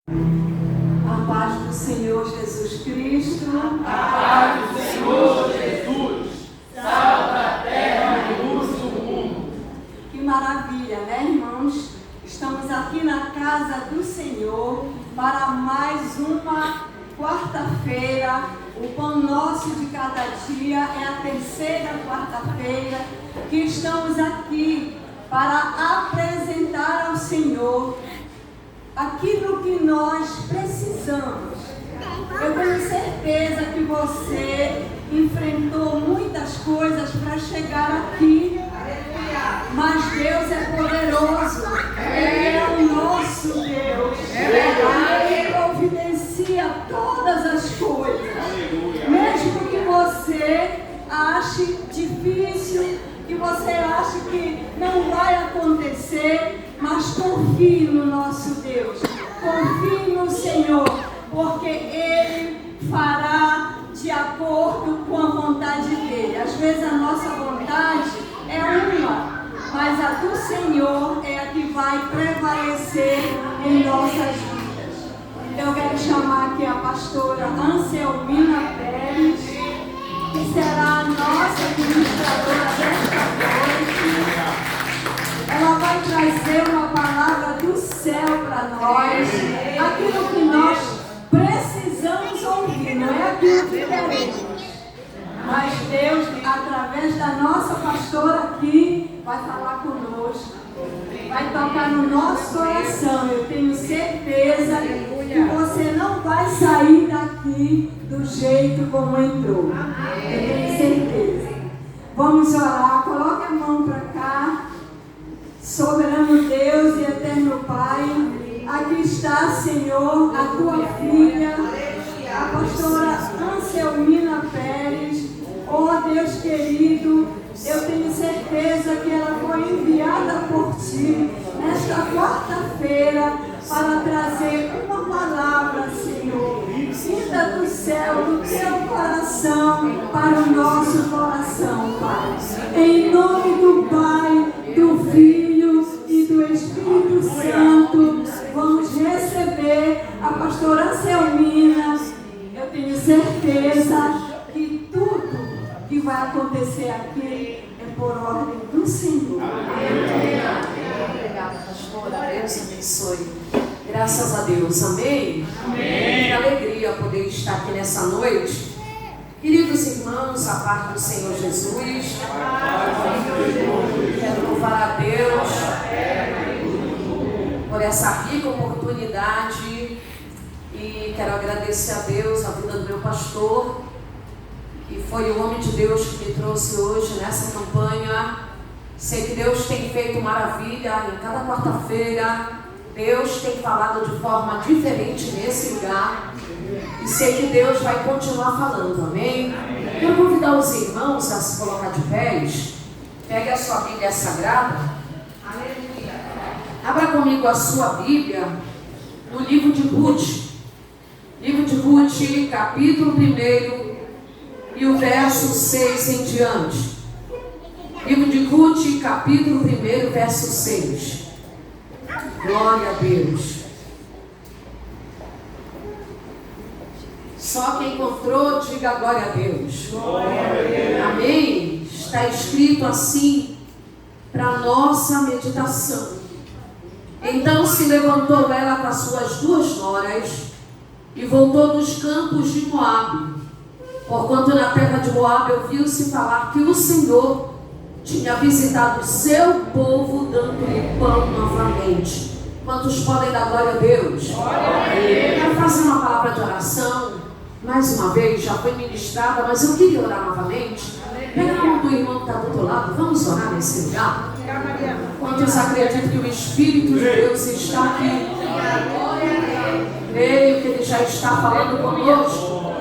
A paz do Senhor Jesus Cristo. A paz do Senhor Jesus. Salva a terra e luz do mundo. Que maravilha, né, irmãos? Estamos aqui na casa do Senhor para mais uma quarta-feira. O pão nosso de cada dia é a terceira quarta-feira que estamos aqui para apresentar ao Senhor aquilo que nós precisamos. Eu tenho certeza que você enfrentou muitas coisas para chegar aqui, mas Deus é poderoso, Ele é o nosso Deus, Ele providencia todas as coisas, mesmo que você ache difícil, que você ache que não vai acontecer, mas confie no nosso Deus, confie no Senhor, porque Ele fará de acordo com a vontade dEle. Às vezes a nossa vontade é uma, mas a do Senhor é a que vai prevalecer em nossas vidas. Então eu quero chamar aqui a pastora Anselmina Pérez, que será a nossa administradora desta noite. Ela vai trazer uma palavra do céu para nós, aquilo que nós precisamos ouvir, não é aquilo que queremos. Mas Deus, através da nossa pastora aqui, vai falar conosco, vai tocar no nosso coração. Eu tenho certeza que você não vai sair daqui do jeito como entrou. Eu tenho certeza. Vamos orar, coloque a mão para cá. Soberano Deus e eterno Pai, aqui está, Senhor, a tua filha, a pastora Anselmina Pérez. Oh Deus querido, eu tenho certeza que ela foi enviada por Ti nesta quarta-feira para trazer uma palavra, Senhor, vinda do céu, do Teu coração para o nosso coração, Pai. Em nome do Pai, do Filho e do Espírito Santo, vamos receber a pastora Anselmina. Eu tenho certeza que tudo que vai acontecer aqui é por ordem do Senhor. Amém. Obrigada, pastora. Deus abençoe. Graças a Deus. Amém? Amém. Que alegria poder estar aqui nessa noite. Queridos irmãos, a paz do Senhor Jesus. Quero louvar a Deus por essa rica oportunidade e quero agradecer a Deus a vida do meu pastor, que foi o homem de Deus que me trouxe hoje nessa campanha. Sei que Deus tem feito maravilha em cada quarta-feira. Deus tem falado de forma diferente nesse lugar. E sei que Deus vai continuar falando, amém? Quero convidar os irmãos a se colocar de pés. Pegue a sua Bíblia Sagrada. Aleluia. Abra comigo a sua Bíblia no livro de Ruth. Livro de Ruth, capítulo 1 e o verso 6 em diante. Livro de Ruth, capítulo 1, verso 6. Glória a Deus. Só quem encontrou, diga glória a Deus. Glória a Deus. Amém? Está escrito assim para nossa meditação. Então se levantou ela com as suas 2 noras e voltou dos campos de Moabe. Porquanto na terra de Moabe ouviu-se falar que o Senhor tinha visitado o seu povo, dando-lhe pão novamente. Quantos podem dar glória a Deus? Glória a Deus. Quero fazer uma palavra de oração. Mais uma vez, já foi ministrada, mas eu queria orar novamente. Pega a mão do irmão que está do outro lado. Vamos orar nesse lugar? Quantos acreditam que o Espírito de Deus está aqui? Creio que Ele já está falando conosco.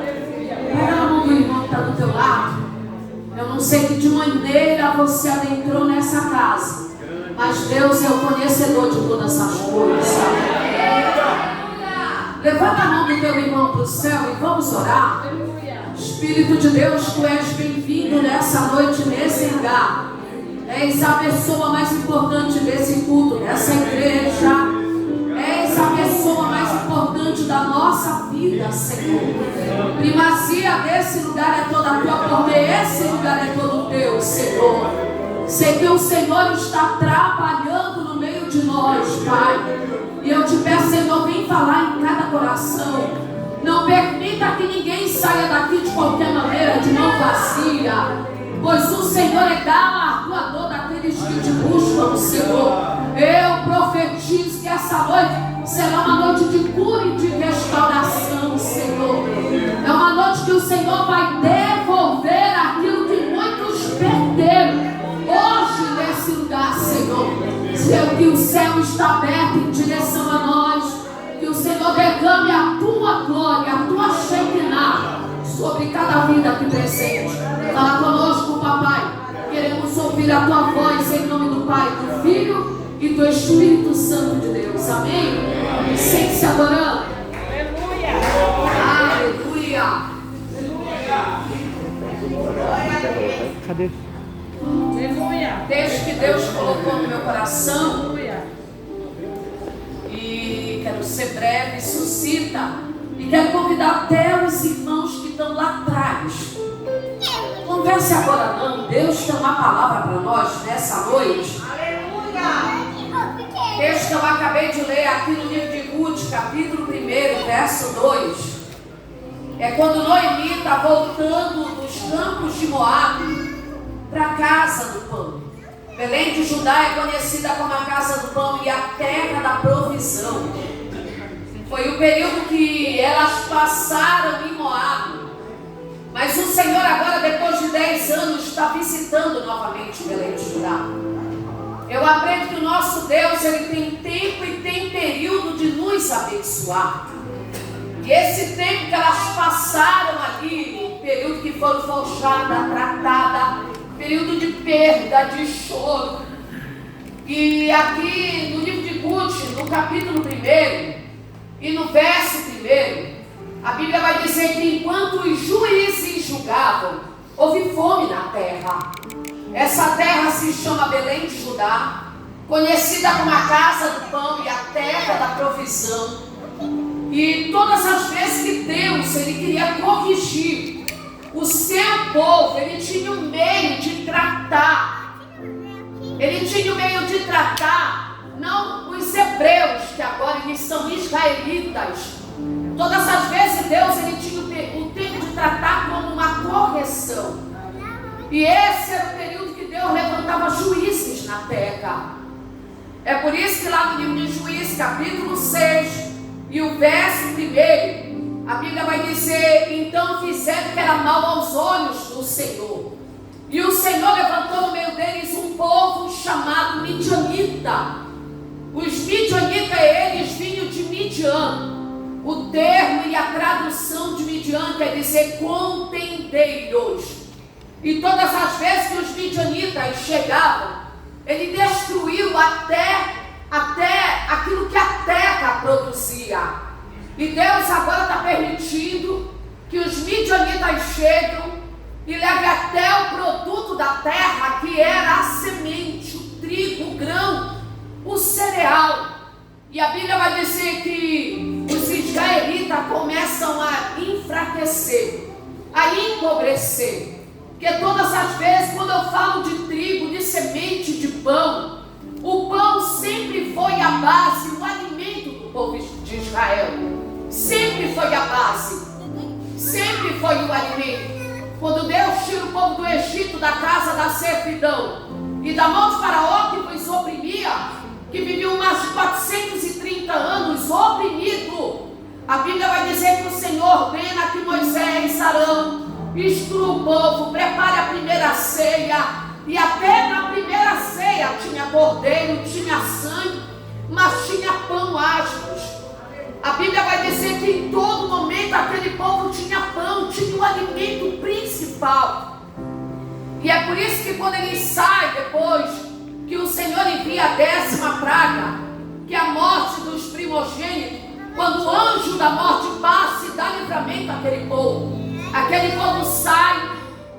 Pega a mão do irmão que está do teu lado. Eu não sei que de maneira você adentrou nessa casa, mas Deus é o conhecedor de todas as coisas. Levanta a mão do teu irmão para o céu e vamos orar. Espírito de Deus, Tu és bem-vindo nessa noite, nesse lugar. És a pessoa mais importante desse culto, dessa igreja. És a pessoa mais importante da nossa vida, Senhor. Primazia desse lugar é toda tua, porque esse lugar é todo teu, Senhor. Sei que o Senhor está trabalhando no meio de nós, Pai. E eu te peço, Senhor, vem falar em cada coração. Não permita que ninguém saia daqui de qualquer maneira, de mão vazia. Pois o Senhor é galardoador daqueles que te buscam, o Senhor. Eu profetizo que essa noite será uma noite de cura e de restauração, Senhor. É uma noite que o Senhor vai devolver aquilo que muitos perderam. Hoje nesse lugar, Senhor, sei que o céu está aberto em direção a nós. Que o Senhor derrame a tua glória, a tua Shekinah sobre cada vida aqui presente. Fala conosco, papai. Queremos ouvir a tua voz em nome do Pai, do Filho e do Espírito Santo de Deus. Amém? Sente-se adorando. Aleluia. Aleluia. Cadê? Desde que Deus colocou no meu coração, e quero ser breve, suscita, e quero convidar até os irmãos que estão lá atrás. Não pense agora não, Deus tem uma palavra para nós nessa noite. Texto que eu acabei de ler aqui no livro de Ruth, capítulo 1, verso 2. É quando Noemi está voltando dos campos de Moabe para a casa do pão. Belém de Judá é conhecida como a casa do pão e a terra da provisão. Foi o período que elas passaram em Moabe. Mas o Senhor agora, depois de 10 anos, está visitando novamente Belém de Judá. Eu aprendo que o nosso Deus, Ele tem tempo e tem período de nos abençoar. E esse tempo que elas passaram ali, período que foram forjadas, tratadas, período de perda, de choro. E aqui no livro de Ruth, no capítulo 1 e no verso 1, a Bíblia vai dizer que enquanto os juízes julgavam, houve fome na terra. Essa terra se chama Belém de Judá, conhecida como a casa do pão e a terra da provisão. E todas as vezes que Deus ele queria corrigir o seu povo, ele tinha um meio de tratar. Ele tinha um meio de tratar, não os hebreus, que agora eles são israelitas. Todas as vezes Deus ele tinha o tempo de tratar como uma correção. E esse era o período que Deus levantava juízes na terra. É por isso que lá no livro de Juízes, capítulo 6, e o verso 1, a Bíblia vai dizer: então fizeram que era mal aos olhos do Senhor. E o Senhor levantou no meio deles um povo chamado Midianita. Os Midianitas, eles vinham de Midian. O termo e a tradução de Midian quer dizer contendeiros. E todas as vezes que os midianitas chegavam, ele destruiu até aquilo que a terra produzia. E Deus agora está permitindo que os midianitas cheguem e levem até o produto da terra, que era a semente, o trigo, o grão, o cereal. E a Bíblia vai dizer que os israelitas começam a enfraquecer, a empobrecer. Porque todas as vezes, quando eu falo de trigo, de semente, de pão, o pão sempre foi a base, o alimento do povo de Israel. Sempre foi a base. Sempre foi o alimento. Quando Deus tira o povo do Egito, da casa da servidão, e da mão de Faraó que os oprimia, que viviam mais de 430 anos oprimido, a Bíblia vai dizer que o Senhor ordena que Moisés, Arão, instrua o povo, prepare a primeira ceia. E até na primeira ceia tinha cordeiro, tinha sangue, mas tinha pão asmos. A Bíblia vai dizer que em todo momento aquele povo tinha pão, tinha o alimento principal. E é por isso que quando ele sai depois, que o Senhor envia a 10ª praga, que é a morte dos primogênitos, quando o anjo da morte passa e dá livramento àquele povo. Aquele povo sai,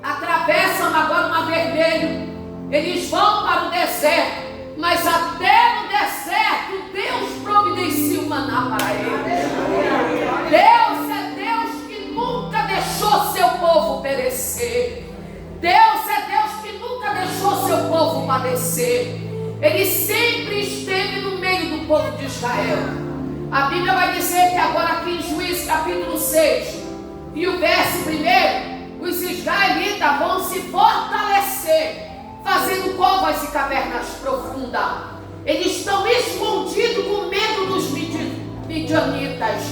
atravessam agora o Mar Vermelho, eles vão para o deserto, mas até no deserto Deus providencia o maná para eles. Israel. A Bíblia vai dizer que agora aqui em Juízes capítulo 6 e o verso 1, os israelitas vão se fortalecer, fazendo covas e cavernas profundas. Eles estão escondidos com medo dos midianitas.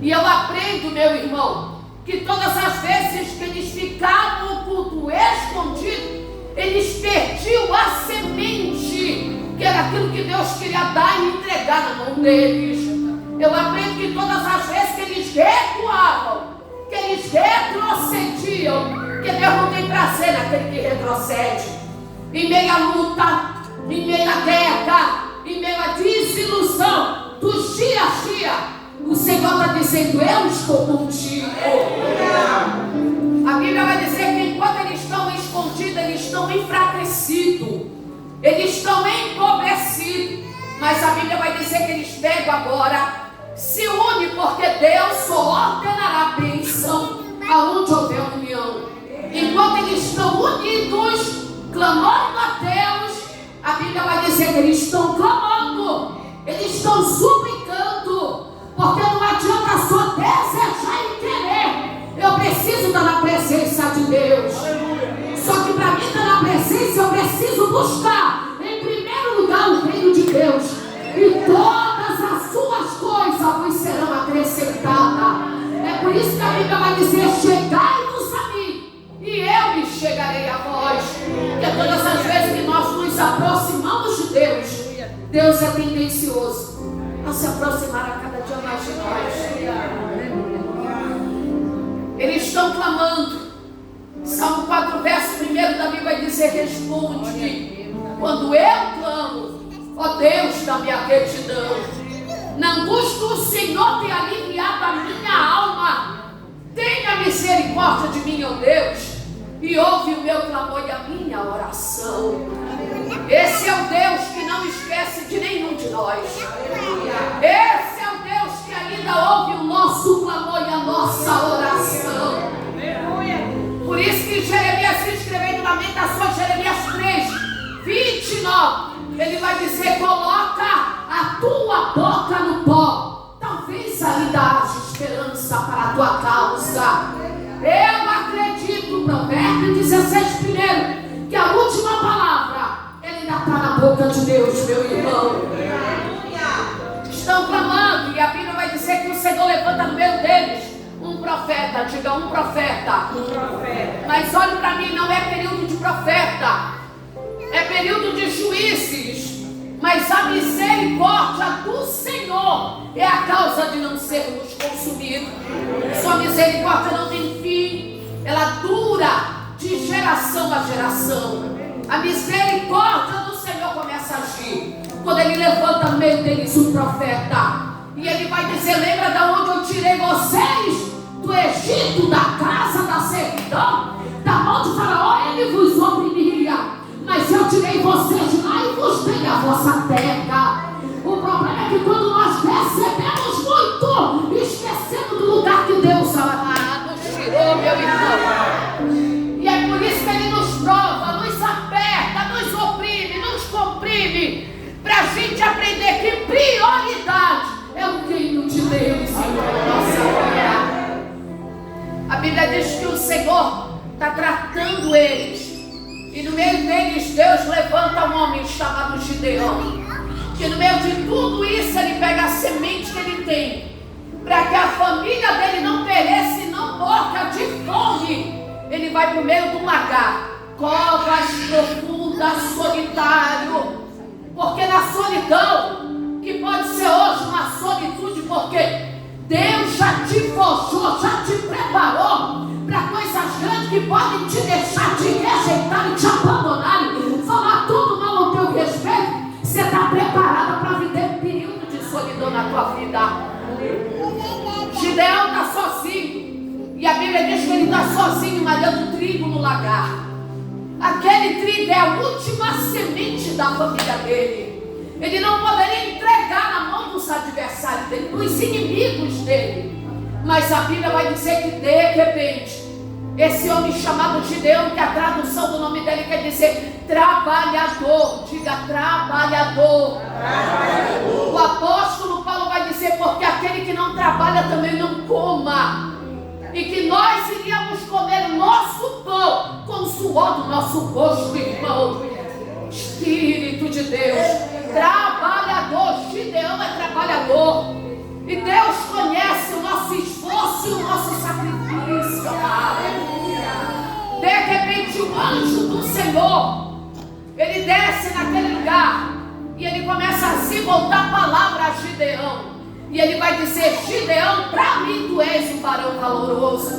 E eu aprendo, meu irmão, que todas as vezes que eles ficavam ocultos, escondidos, eles perdiam a semente, que era aquilo que Deus queria dar e entregar na mão deles. Eu aprendo que todas as vezes que eles recuavam, que eles retrocediam, que Deus não tem prazer naquele que retrocede. Em meio à luta, em meio à guerra, em meio à desilusão, do dia a dia, o Senhor está dizendo: eu estou contigo. A Bíblia vai dizer que enquanto eles estão escondidos, eles estão enfraquecidos, eles estão empobrecidos. Mas a Bíblia vai dizer que eles pegam agora, se unem, porque Deus só ordenará a bênção aonde houver união. Enquanto eles estão unidos, clamando a Deus, a Bíblia vai dizer que eles estão clamando, eles estão suplicando, porque não adianta só desejar e querer. Eu preciso estar na presença de Deus. Só que para mim estar na presença, eu preciso buscar em primeiro lugar o reino de Deus, e todas as suas coisas vos serão acrescentadas. É por isso que a Bíblia vai dizer: chegai-vos a mim, e eu me chegarei a vós. Porque todas as vezes que nós nos aproximamos de Deus, Deus é tendencioso a se aproximar a cada dia mais de nós. Eles estão clamando. Salmo 4, verso 1 da Bíblia vai dizer: responde quando eu clamo, ó Deus da minha retidão. Na angústia o Senhor tem aliviado a minha alma. Tenha misericórdia de mim, ó Deus, e ouve o meu clamor e a minha oração. Esse é o Deus que não esquece de nenhum de nós. Esse é o Deus que ainda ouve o nosso clamor e a nossa oração. Por isso que Jeremias escreveu em Lamentações, Jeremias 3:29, ele vai dizer: coloca a tua boca no pó, talvez ainda haja esperança para a tua causa. Eu acredito, Provérbio 16:1, que a última palavra ainda está na boca de Deus, meu irmão. Estão clamando, e a Bíblia vai dizer que o Senhor levanta no meio deles um profeta. Diga: um profeta. Mas olhe para mim, não é período de profeta, é período de juízes. Mas a misericórdia do Senhor é a causa de não sermos consumidos. Sua misericórdia não tem fim, ela dura de geração a geração. A misericórdia do Senhor começa a agir quando Ele levanta no meio deles um profeta. E Ele vai dizer: lembra de onde eu tirei vocês? Do Egito, da casa da servidão, da mão de Faraó. Ele vos oprimia, mas eu tirei vocês de lá e vos dei a vossa terra. O problema é que quando nós recebemos muito, esquecemos do lugar que Deus nos tirou, meu irmão. E é por isso que Ele nos prova, nos aperta, nos oprime, nos comprime, para a gente aprender que prioridade é o reino de Deus em nossa vida. A Bíblia diz que o Senhor está tratando eles, e no meio deles Deus levanta um homem chamado Gideão, que no meio de tudo isso ele pega a semente que ele tem, para que a família dele não pereça e não morra de fome. Ele vai para o meio do lagar, covas profundas, solitário, porque na solidão, que pode ser hoje uma solitude, porque Deus já te forjou, já te preparou para coisas grandes que podem te deixar, te rejeitar e te abandonar, falar tudo mal ao teu respeito. Você está preparada para viver um período de solidão na tua vida. Gideão está sozinho, e a Bíblia diz que ele está sozinho malhando trigo no lagar. Aquele trigo é a última semente da família dele. Ele não poderia entregar na mão dos adversários dele, dos inimigos dele. Mas a Bíblia vai dizer que de repente Esse homem chamado Gideão, que a tradução do nome dele quer dizer trabalhador. Diga trabalhador. O apóstolo Paulo vai dizer, porque aquele que não trabalha também não coma. E que nós iríamos comer o nosso pão com o suor do nosso rosto, irmão. Espírito de Deus, trabalhador. Gideão é trabalhador. E Deus conhece o nosso esforço e o nosso sacrifício. Aleluia. De repente o anjo do Senhor, ele desce naquele lugar e ele começa a se voltar a palavra a Gideão. E ele vai dizer: Gideão, para mim tu és um varão valoroso.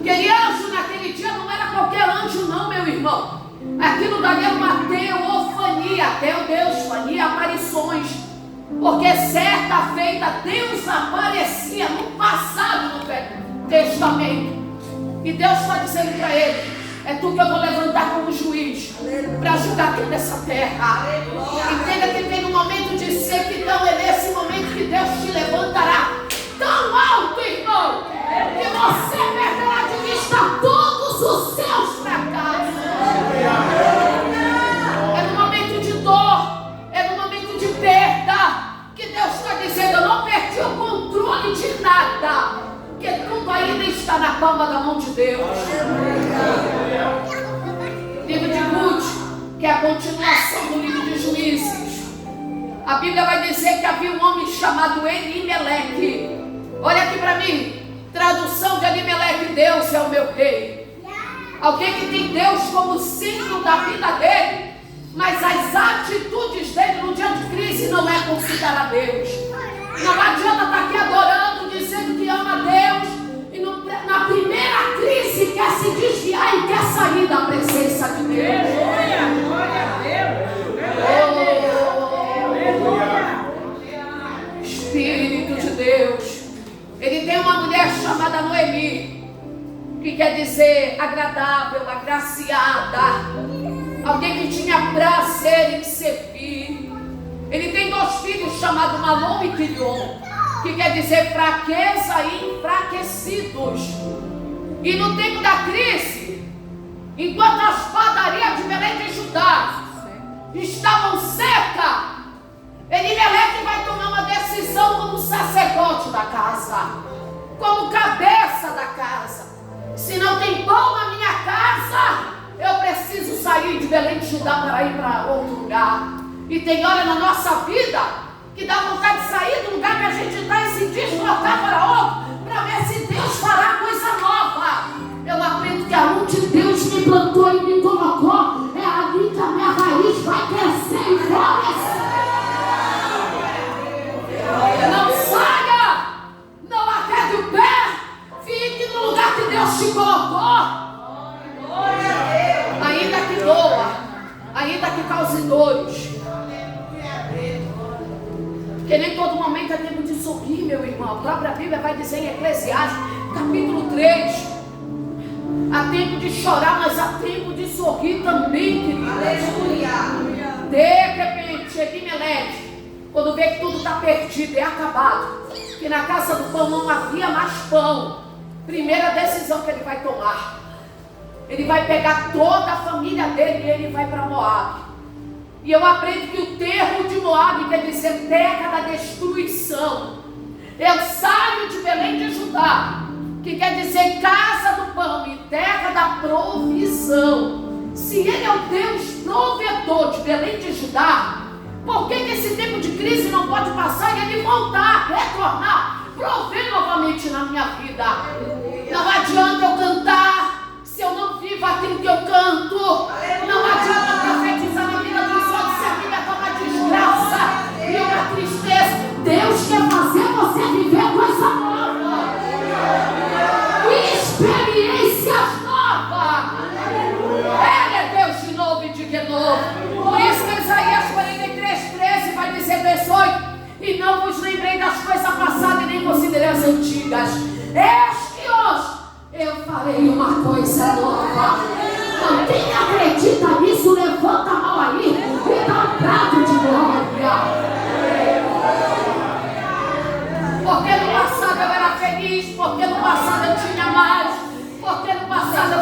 Aquele anjo naquele dia não era qualquer anjo não, meu irmão. Aquilo dali era uma teofania, teofania, aparições. Porque certa feita Deus aparecia no passado no Velho Testamento. E Deus está dizendo para ele: é tu que eu vou levantar como juiz para julgar toda essa terra. Entenda que tem um momento de sequidão. É nesse momento que Deus te levantará tão alto, irmão, que você perderá de vista todos os seus fracassos. É no momento de dor, é no momento de perda, que Deus está dizendo: eu não perdi o controle de nada, que tudo ainda está na palma da mão de Deus. Livro de Ruth, que é a continuação do livro de Juízes. A Bíblia vai dizer que havia um homem chamado Elimeleque. Olha aqui para mim, tradução de Elimeleque: Deus é o meu rei. Alguém que tem Deus como centro da vida dele, mas as atitudes dele no dia de crise não é considerar Deus. Não adianta estar aqui adorando, dizendo que ama Deus, e na primeira crise quer se desviar e quer sair da presença de Deus. Glória a Deus. Espírito de Deus. Ele tem uma mulher chamada Noemi, que quer dizer agradável, agraciada, alguém que tinha prazer em servir. Ele tem 2 filhos chamados Malom e Quilion, que quer dizer fraqueza e enfraquecidos. E no tempo da crise, enquanto as padarias de Belém de Judá estavam secas, Elimeleque vai tomar uma decisão como sacerdote da casa, como cabeça da casa. Se não tem pão na minha casa, eu preciso sair de Belém de Judá para ir para outro lugar. E tem hora na nossa vida que dá vontade de sair do lugar que a gente está e se deslocar para outro, para ver se Deus fará coisa nova. Eu aprendo que aonde Deus me plantou e me colocou, é ali que a minha raiz vai crescer e florescer. Não saia, não arrede o pé, fique no lugar que Deus te colocou. Ainda que doa, ainda que cause dores. Porque nem todo momento é tempo de sorrir, meu irmão. A própria Bíblia vai dizer em Eclesiastes, capítulo 3, há tempo de chorar, mas há tempo de sorrir também, querido. Aleluia. De repente, Elimeleque, quando vê que tudo está perdido, é acabado, que na casa do pão não havia mais pão, primeira decisão que ele vai tomar: ele vai pegar toda a família dele e ele vai para Moabe. E eu aprendo que o termo de Moabe quer dizer terra da destruição. Eu saio de Belém de Judá, que quer dizer casa do pão e terra da provisão. Se ele é o Deus provedor de Belém de Judá, por que esse tempo de crise não pode passar e ele voltar, retornar, prover novamente na minha vida? Não adianta eu cantar se eu não vivo aquilo que eu canto. Não adianta profetizar na vida dos outros se a vida está uma desgraça e uma tristeza. Deus quer fazer você viver coisa nova, experiências novas. Ele é Deus de novo e de renovo. Por isso que Isaías 43:13 vai dizer, verso 8: e não vos lembrei das coisas passadas e nem considerei as antigas. Eis que hoje eu farei uma coisa nova. Quem acredita nisso, levanta a mão aí e dá um prato de glória. Porque no passado eu era feliz, porque no passado eu tinha mais, porque no passado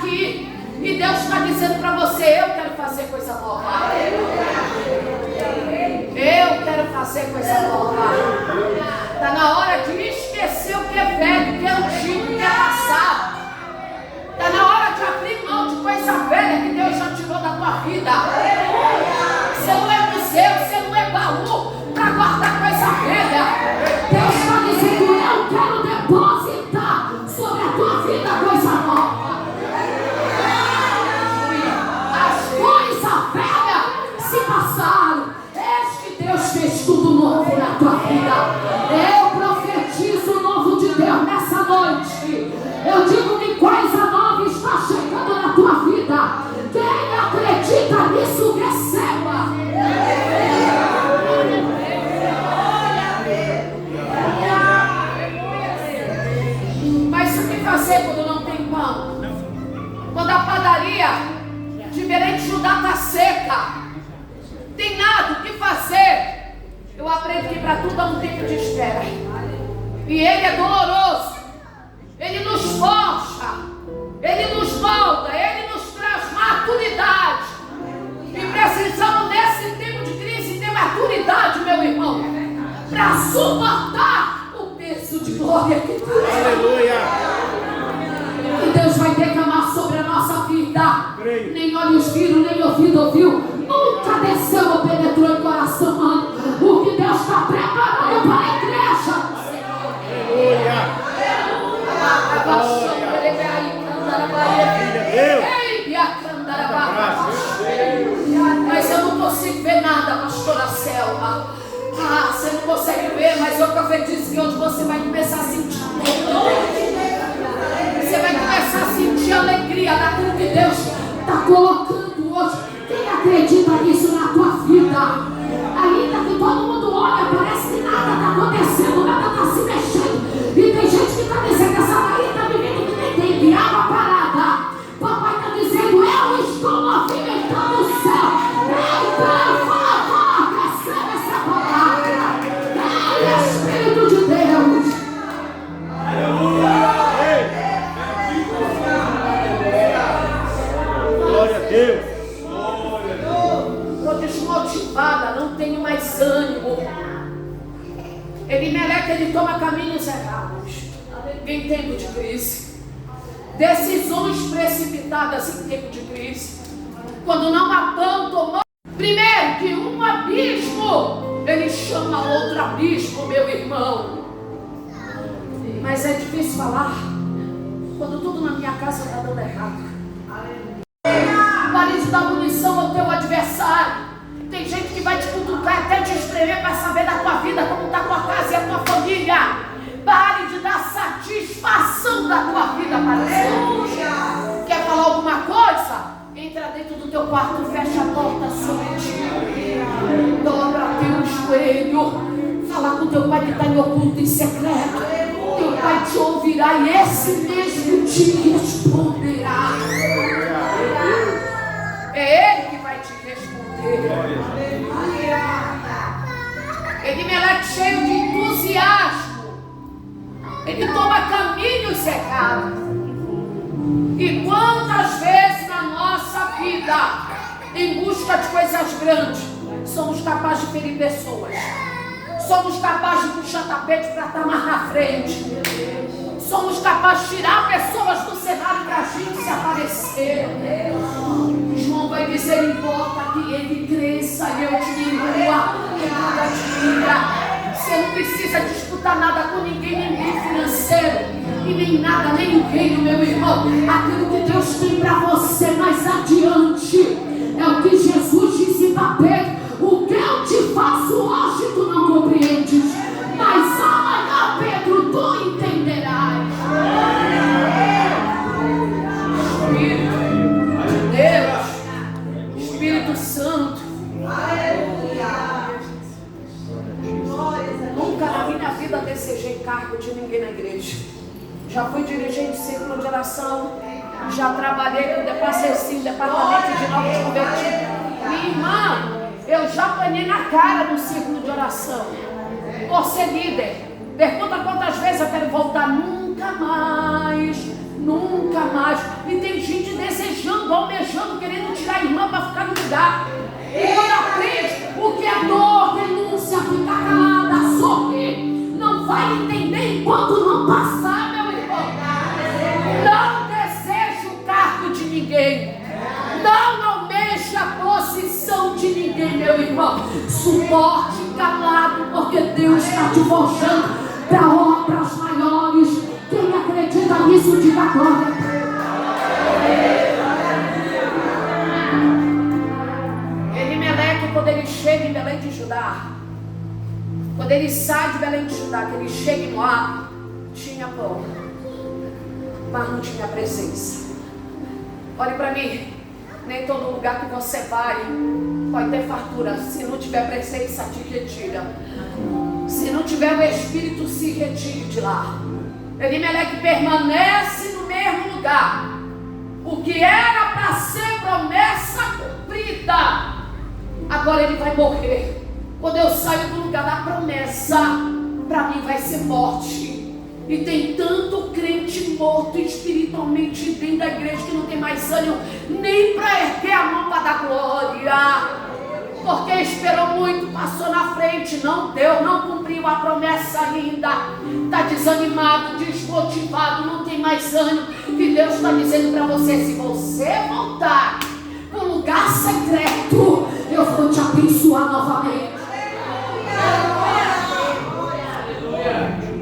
aqui. E Deus está dizendo para você: eu quero fazer coisa nova. Eu quero fazer coisa nova. Está na hora de esquecer o que é velho, o que é antigo, o que é passado. Está na hora de abrir mão de coisa velha que Deus já tirou da tua vida. Você não é museu, você não é baú para guardar coisa velha. Deus está dizendo: eu quero depositar sobre a tua vida coisa nova. As coisas velhas se passaram. Eis que Deus fez tudo novo na tua vida. Eu profetizo o novo de Deus nessa noite. Eu digo que coisa nova está chegando na tua vida. Quem acredita nisso, receba. Mas o que fazer quando não tem pão? Quando a padaria diferente Judá está seca, tem nada o que fazer. Eu aprendo que para tudo há um tempo de espera. E ele é doloroso. Ele nos forja, ele nos molda, ele nos traz maturidade. E precisamos nesse tempo de crise ter maturidade, meu irmão, para suportar o peso de glória que traz. Aleluia! E Deus vai derramar sobre a nossa vida. Nem olhos viram, nem ouvido ouviu. Nunca desceu ou penetrou em coração humano o que Deus está preparando para a igreja. Aleluia! Mas eu não consigo ver nada, pastora Selma. Você não consegue ver, mas eu profetizo que hoje você vai começar a sentir. Você vai começar a sentir a alegria daquilo que Deus está colocando hoje. Quem acredita nisso na tua vida? Ainda que todo mundo olha, parece que nada está acontecendo, nada está se mexendo. E tem gente que está dizendo: essa daí está vivendo que nem tem água parada. Papai está dizendo: eu estou movimentando o céu. Então, por favor, receba essa palavra. Espírito de Deus. Aleluia! Glória a Deus! Estou desmotivada, não tenho mais ânimo. Elimeleque, ele toma caminhos errados em tempo de crise. Decisões precipitadas em tempo de crise. Quando não há pão, tomou. Primeiro que um abismo, ele chama outro abismo, meu irmão. Mas é difícil falar quando tudo na minha casa está dando errado. Pare de dar munição ao teu adversário. Tem gente que vai te cutucar até te espremer para saber da tua vida, como está a tua casa e a tua família. Pare de dar satisfação da tua vida para os outros. Quer falar alguma coisa? Entra dentro do teu quarto, fecha a porta sobre ti. Dobra teu joelho. Fala com teu pai que está em oculto, em secreto. Teu pai te ouvirá e esse mesmo te responderá. É ele que vai te responder. Elimeleque, cheio de entusiasmo, ele toma caminhos errados. E quantas vezes na nossa vida, em busca de coisas grandes, somos capazes de ferir pessoas, somos capazes de puxar tapete para estar mais na frente, somos capazes de tirar pessoas do cenário para a gente se aparecer. João vai dizer: importa que ele cresça e eu diminua. Você não precisa disputar nada com ninguém, nem financeiro, e nem nada, nem ninguém, meu irmão. Aquilo que Deus tem para você mais adiante é o que Jesus disse para Pedro: o que eu te faço hoje tu não compreendes, mas amanhã, Pedro, tu entenderás. Espírito de Deus, Espírito Santo, nunca na minha vida desejei cargo de ninguém na igreja. Já fui dirigente de círculo de oração, já trabalhei com departamento de novos convertidos. Minha irmã, eu já apanhei na cara no círculo de oração por ser líder. Pergunta quantas vezes eu quero voltar. Nunca nunca mais, nunca mais. E tem gente desejando, almejando, querendo tirar a irmã para ficar no lugar. E quando aprende o que é dor, denúncia, ficar calada, sorrir, não vai entender enquanto não passar, meu irmão. Não deseje o cargo de ninguém. Não almeje a posição de ninguém, meu irmão. Suporte calado, porque Deus está te forjando para obras maiores. Quem acredita nisso, diga glória. Elimeleque, quando ele chega em Belém de Judá, quando ele sai de Belém de Judá, que ele chega em Moab, tinha pão, mas não tinha presença. Olhe para mim. Nem todo lugar que você vai pode ter fartura. Se não tiver presença, te retira. Se não tiver o Espírito, se retire de lá. Elimeleque permanece no mesmo lugar. O que era para ser promessa cumprida, agora ele vai morrer. Quando eu saio do lugar da promessa, para mim vai ser morte. E tem tanto crente morto espiritualmente dentro da igreja que não tem mais ânimo nem para erguer a mão para dar glória. Porque esperou muito, passou na frente, não deu, não cumpriu a promessa ainda. Está desanimado, desmotivado, não tem mais ânimo. E Deus está dizendo para você, se você voltar para um lugar secreto, eu vou te abençoar novamente.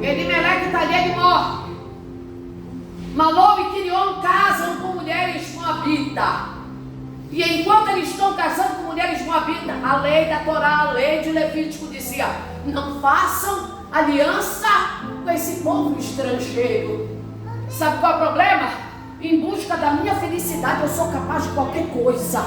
Elimeleque está ali, ele morre. Malom e Quirion casam com mulheres moabitas. E enquanto eles estão casando com mulheres moabitas, a lei da Torá, a lei de Levítico dizia: não façam aliança com esse povo estrangeiro. Sabe qual é o problema? Em busca da minha felicidade, eu sou capaz de qualquer coisa.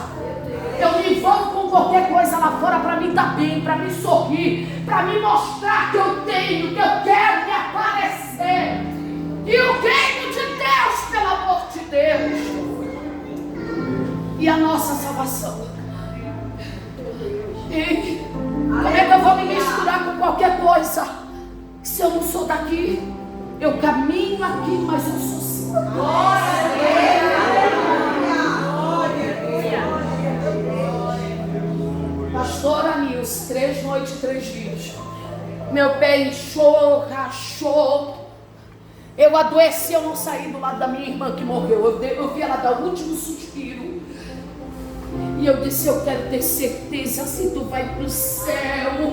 Eu me envolvo com qualquer coisa lá fora para me dar bem, para me sorrir, para me mostrar que eu tenho, que eu quero me aparecer. E o reino de Deus, pelo amor de Deus, e a nossa salvação. E como é que eu vou me misturar com qualquer coisa? Se eu não sou daqui, eu caminho aqui, mas eu sou sim. Pastora Nilce, 3 noites, 3 dias. Meu pé inchou, rachou. Eu adoeci, eu não saí do lado da minha irmã que morreu. Eu vi ela dar o último suspiro. E eu disse: eu quero ter certeza se tu vai para o céu.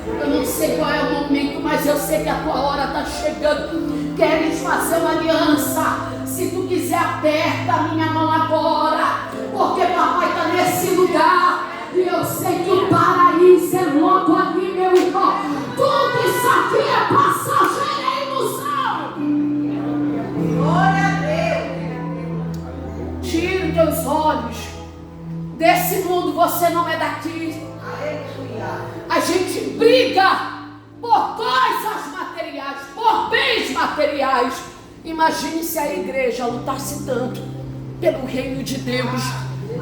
Eu não sei qual é o momento, mas eu sei que a tua hora está chegando. Queres fazer uma aliança? Se tu quiser, aperta a minha mão agora. Porque papai está nesse lugar. E eu sei que o paraíso é logo ali, meu irmão. Tudo isso aqui é passageiro, é ilusão. Glória a Deus. Tire teus olhos desse mundo, você não é daqui. A gente briga por coisas materiais, por bens materiais. Imagine se a igreja lutasse tanto pelo reino de Deus,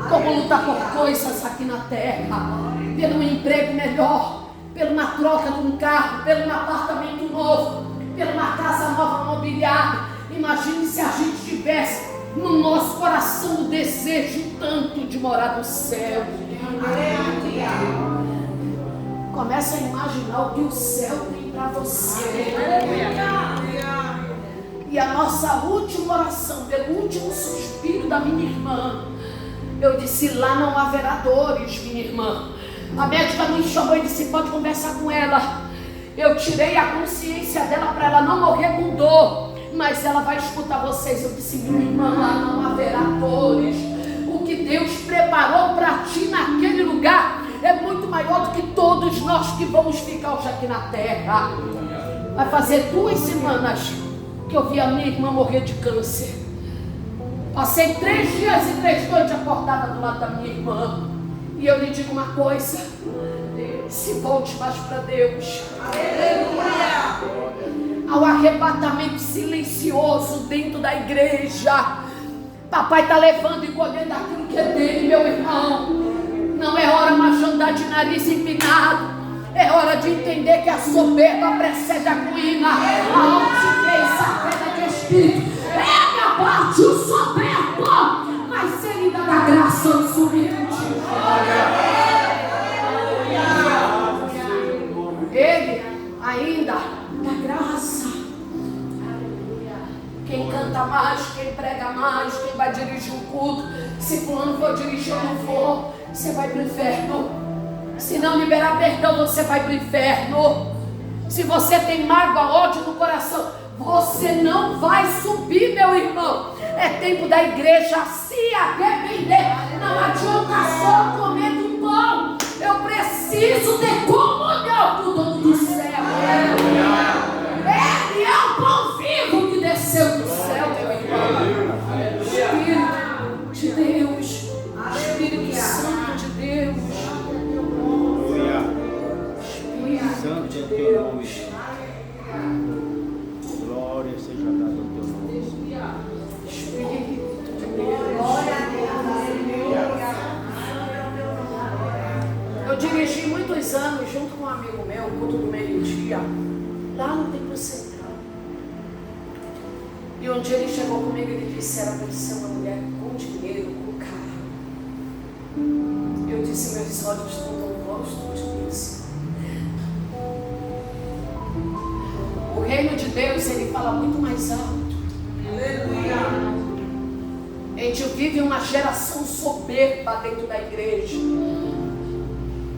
como lutar por coisas aqui na terra, pelo emprego melhor, pela uma troca de um carro, pelo um apartamento novo, pela uma casa nova mobiliada. Imagine se a gente tivesse no nosso coração o desejo tanto de morar no céu. Começa a imaginar o que o céu tem para você. E a nossa última oração, pelo último suspiro da minha irmã, eu disse: lá não haverá dores, minha irmã. A médica me chamou e disse: pode conversar com ela. Eu tirei a consciência dela para ela não morrer com dor, mas ela vai escutar vocês. Eu disse: minha irmã, lá não haverá dores. O que Deus preparou para ti naquele lugar é muito maior do que todos nós que vamos ficar hoje aqui na terra. Vai fazer 2 semanas que eu vi a minha irmã morrer de câncer. Passei 3 dias e 3 noites acordada do lado da minha irmã. E eu lhe digo uma coisa: se volte mais para Deus. Aleluia! Ao arrebatamento silencioso dentro da igreja. Papai está levando e colhendo aquilo que é dele, meu irmão. Não é hora mais de andar de nariz empinado. É hora de entender que a soberba precede a ruína. A altivez, a queda de espírito. Ele abate o soberbo, mas ele dá da graça aos humildes. Ele ainda dá graça. Quem canta mais, quem prega mais, quem vai dirigir o culto. Se fulano for dirigir ou não for, você vai para o inferno. Se não liberar perdão, você vai para o inferno. Se você tem mágoa, ódio no coração, você não vai subir, meu irmão. É tempo da igreja se arrepender. Não adianta só comer do pão. Eu preciso ter comunhão com o dono do céu. Ele é o pão vivo que desceu do céu, meu irmão. Espírito de Deus, Espírito Santo de Deus, Santo é o teu nome. Glória seja dada ao teu nome. Espírito de Deus. Eu dirigi muitos anos junto com um amigo meu, o culto do meio-dia, lá no Templo Central. E um dia ele chegou comigo e ele disse: era para ser uma mulher com dinheiro, com carro. Eu disse: meus olhos estão tão gostos disso. O reino de Deus, ele fala muito mais alto. Aleluia. A gente vive uma geração soberba dentro da igreja,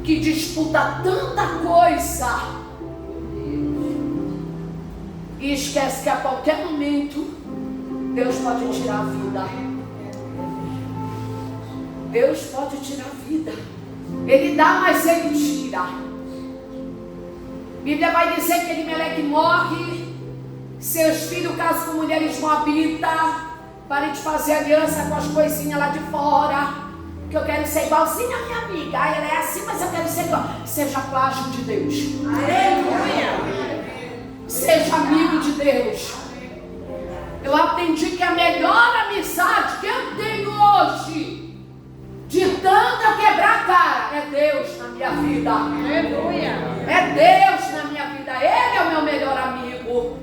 que disputa tanta coisa e esquece que a qualquer momento Deus pode tirar a vida. Deus pode tirar a vida. Ele dá, mas ele tira. A Bíblia vai dizer que Elimeleque morre, seus filhos casam com mulheres moabitas, parem de fazer aliança com as coisinhas lá de fora, que eu quero ser igualzinha a minha amiga. Ela é assim, mas eu quero ser igual. Seja plágio de Deus. Aleluia. Seja amigo de Deus. Eu aprendi que a melhor amizade que eu tenho hoje, de tanta quebrar a cara, é Deus na minha vida. Aleluia. É Deus na minha vida. Ele é o meu melhor amigo.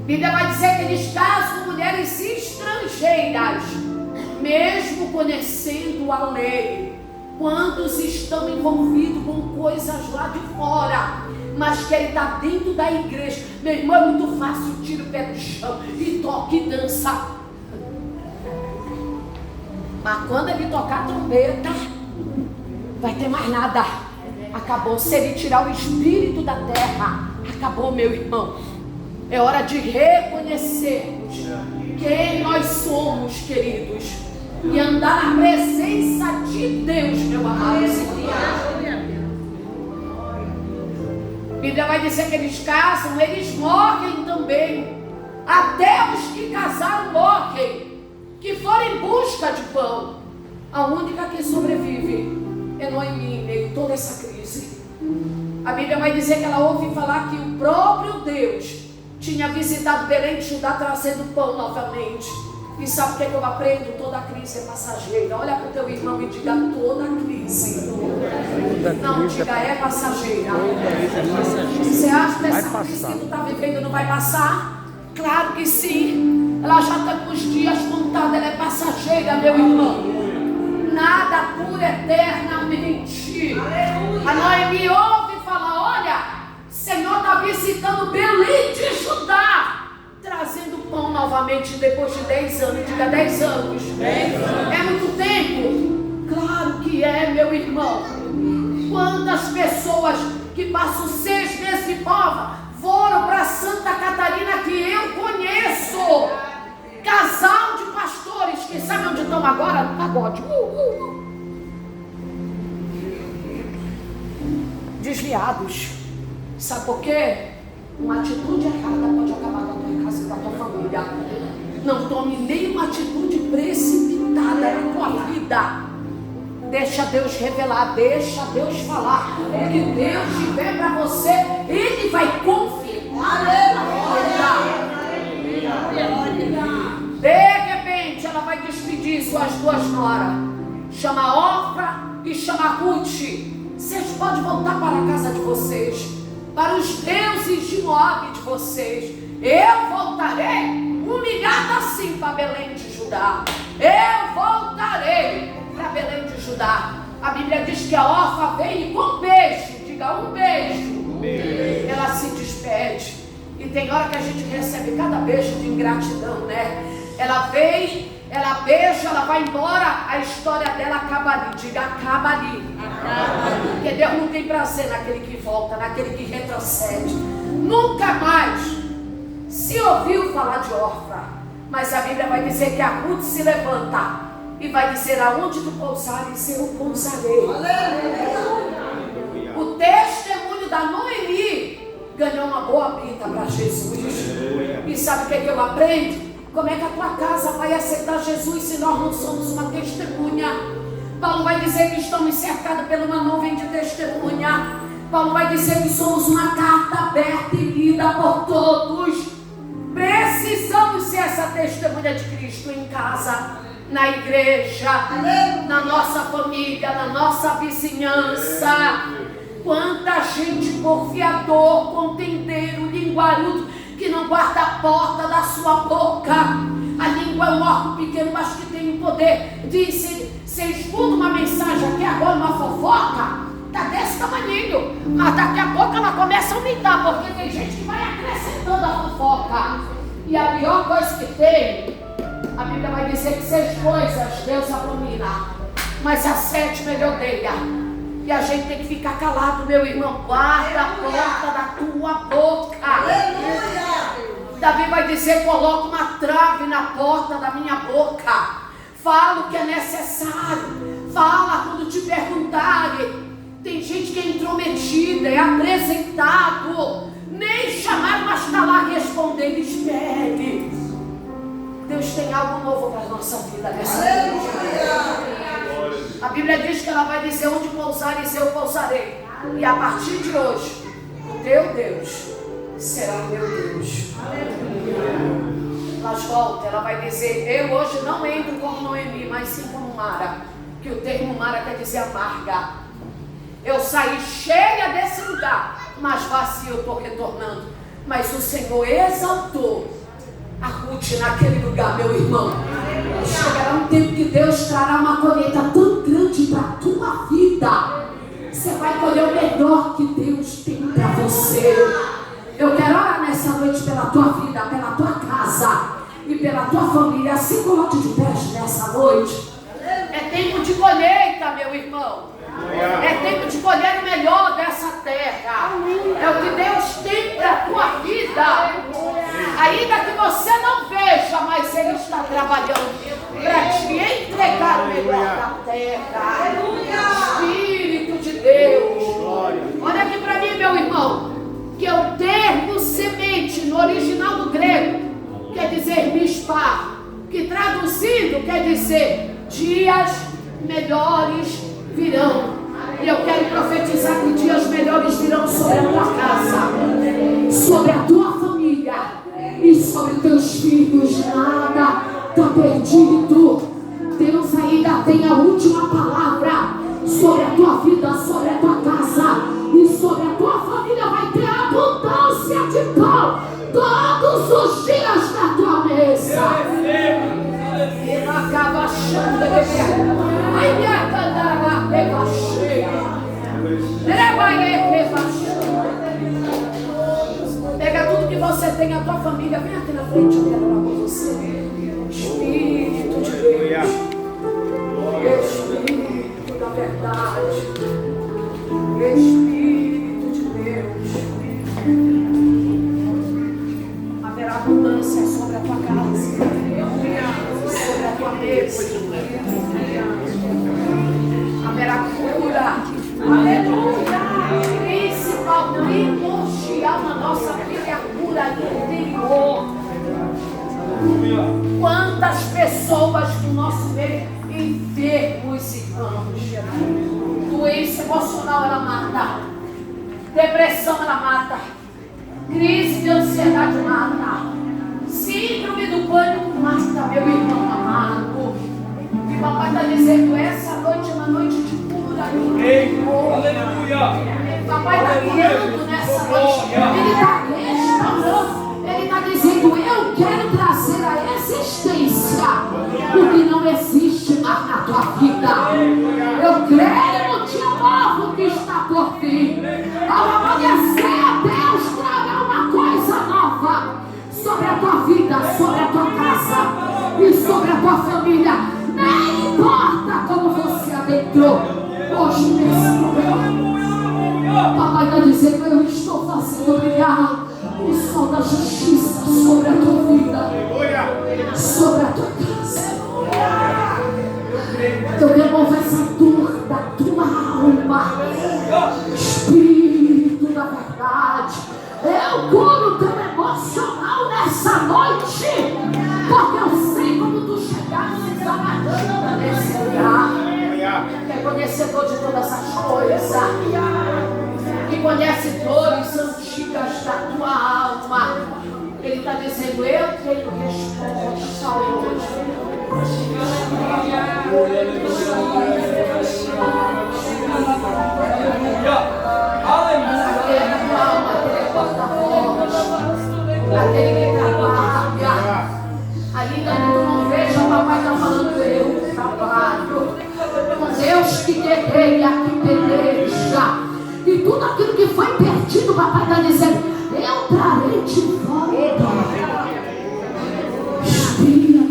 A Bíblia vai dizer que eles casam com mulheres estrangeiras, mesmo conhecendo a lei. Quantos estão envolvidos com coisas lá de fora, mas que ele está dentro da igreja? Meu irmão, é muito fácil, tira o pé do chão e toca e dança. Mas quando ele tocar a trombeta, vai ter mais nada. Acabou. Se ele tirar o espírito da terra, acabou, meu irmão. É hora de reconhecermos quem nós somos, queridos, e andar na presença de Deus, meu amado. A Bíblia vai dizer que eles casam, eles morrem também. Até os que casaram morrem, que foram em busca de pão. A única que sobrevive é Noemi, em meio a toda essa crise. A Bíblia vai dizer que ela ouve falar que o próprio Deus tinha visitado Belém de Judá trazendo pão novamente. E sabe o que é que eu aprendo? Toda crise é passageira. Olha para o teu irmão e diga: toda crise. Não, diga: é passageira. Você acha que essa crise que tu está vivendo não vai passar? Claro que sim. Ela já está com os dias contados. Ela é passageira, meu irmão. Nada dura eternamente. A Noemi ouve e fala: olha, Senhor está visitando Belém de Judá, trazendo pão novamente depois de 10 anos. Diga: 10 anos. 10 anos. É muito tempo? Claro que é, meu irmão. Quantas pessoas que passam 6 meses de prova foram para Santa Catarina, que eu conheço. Casal de pastores que sabe onde estão agora? No pagode. Desviados. Sabe por quê? Uma atitude errada pode acabar com a tua casa e com a tua família. Não tome nenhuma atitude precipitada na tua vida. Deixa Deus revelar, deixa Deus falar. O que Deus tiver para você, Ele vai confirmar. De repente, ela vai despedir suas 2 noras. Chama a Orfa e chama a Ruth. Vocês podem voltar para a casa de vocês, para os deuses de Moabe de vocês. Eu voltarei humilhada assim para Belém de Judá. Eu voltarei para Belém de Judá. A Bíblia diz que a órfã vem e com um beijo, diga um beijo, ela se despede. E tem hora que a gente recebe cada beijo de ingratidão, né? Ela vem, ela beija, ela vai embora, a história dela acaba ali. Diga, acaba ali. Porque Deus não tem prazer naquele que volta, naquele que retrocede. Nunca mais se ouviu falar de órfã. Mas a Bíblia vai dizer que a Ruth se levanta e vai dizer: aonde tu pousares, eu pousarei. O testemunho da Noemi ganhou uma boa pinta para Jesus. E sabe o que eu aprendo? Como é que a tua casa vai aceitar Jesus se nós não somos uma testemunha? Paulo vai dizer que estamos cercados por uma nuvem de testemunha. Paulo vai dizer que somos uma carta aberta e lida por todos. Precisamos ser essa testemunha de Cristo em casa, na igreja, na nossa família, na nossa vizinhança. Quanta gente porfiador, contendeiro, linguarudo, que não guarda a porta da sua boca. A língua é um órgão pequeno, mas que tem o poder de você escuta uma mensagem aqui agora, uma fofoca, tá desse tamanho, mas daqui a pouco ela começa a aumentar, porque tem gente que vai acrescentando a fofoca. E a pior coisa que tem, a Bíblia vai dizer que 6 coisas Deus abomina, mas a 7ª Ele odeia. E a gente tem que ficar calado, meu irmão. Guarda a porta da tua boca. Aleluia. Davi vai dizer: coloca uma trave na porta da minha boca. Fala o que é necessário. Fala quando te perguntarem. Tem gente que é intrometida, é apresentado. Nem chamaram, mas está lá respondendo. Espere. Deus tem algo novo para a nossa vida nessa noite. A Bíblia diz que ela vai dizer: onde pousares, eu pousarei. E a partir de hoje, o teu Deus será o meu Deus. Mas volta, ela vai dizer: eu hoje não entro como Noemi, mas sim como Mara. Que o termo Mara quer dizer amarga. Eu saí cheia desse lugar, mas vazio eu estou retornando. Mas o Senhor exaltou a Ruth naquele lugar, meu irmão. Chegará um tempo que Deus trará uma colheita tão grande para a tua vida. Você vai colher o melhor que Deus tem para você. Eu quero orar nessa noite pela tua vida, pela tua casa e pela tua família. Se coloque de pé nessa noite. É tempo de colheita, meu irmão. É tempo de colher o melhor dessa terra. É o que Deus tem para a tua vida. Ainda que você não veja, mas Ele está trabalhando para te entregar o melhor da terra. Espírito de Deus. Olha aqui para mim, meu irmão, que o termo semente no original do grego quer dizer mispar, que traduzindo quer dizer dias melhores virão. E eu quero profetizar que dias melhores virão sobre a tua casa, sobre a tua família e sobre teus filhos. Nada está perdido. Deus ainda tem a última palavra sobre a tua vida, sobre a tua casa e sobre a tua família. Vai ter abundância de pão todos os dias na tua mesa. Ele acaba achando pega tudo que você tem, a tua família, vem aqui na frente, eu quero orar por você. Espírito de Deus, Espírito da verdade, Espírito de Deus, haverá abundância sobre a tua casa, sobre a tua mesa, haverá cura, aleluia. Principal, primordial na nossa vida é a cura interior. Quantas pessoas no nosso meio enfermos, irmãos. Doença emocional ela mata, depressão ela mata, crise de ansiedade mata, síndrome do pânico mata, meu irmão amado. E o papai está dizendo: essa noite é uma noite de cura. Aleluia. Papai está guiando nessa noite. Ele está restaurando. Ele está dizendo: a tua vida, sobre a tua casa e sobre a tua família. Nem importa como você adentrou hoje nesse lugar. Papai está dizendo: eu estou fazendo brilhar o sol da justiça sobre a tua vida, sobre a tua casa. Eu removo essa dor da tua alma, Espírito da verdade. Eu curo o teu emocional nessa noite, porque eu sei como tu chegaste abatida nesse lugar. Que é conhecedor de todas as coisas, que conhece dores antigas da tua alma. Ele está dizendo: eu tenho resposta hoje. Aquele que alma, aquele porta-voz, aquele que trabalha. Ainda que tu não veja, o papai está falando: eu trabalho. Deus que guerreia, que peleja. E tudo aquilo que foi perdido, o papai está dizendo: eu trarei de volta. Espírito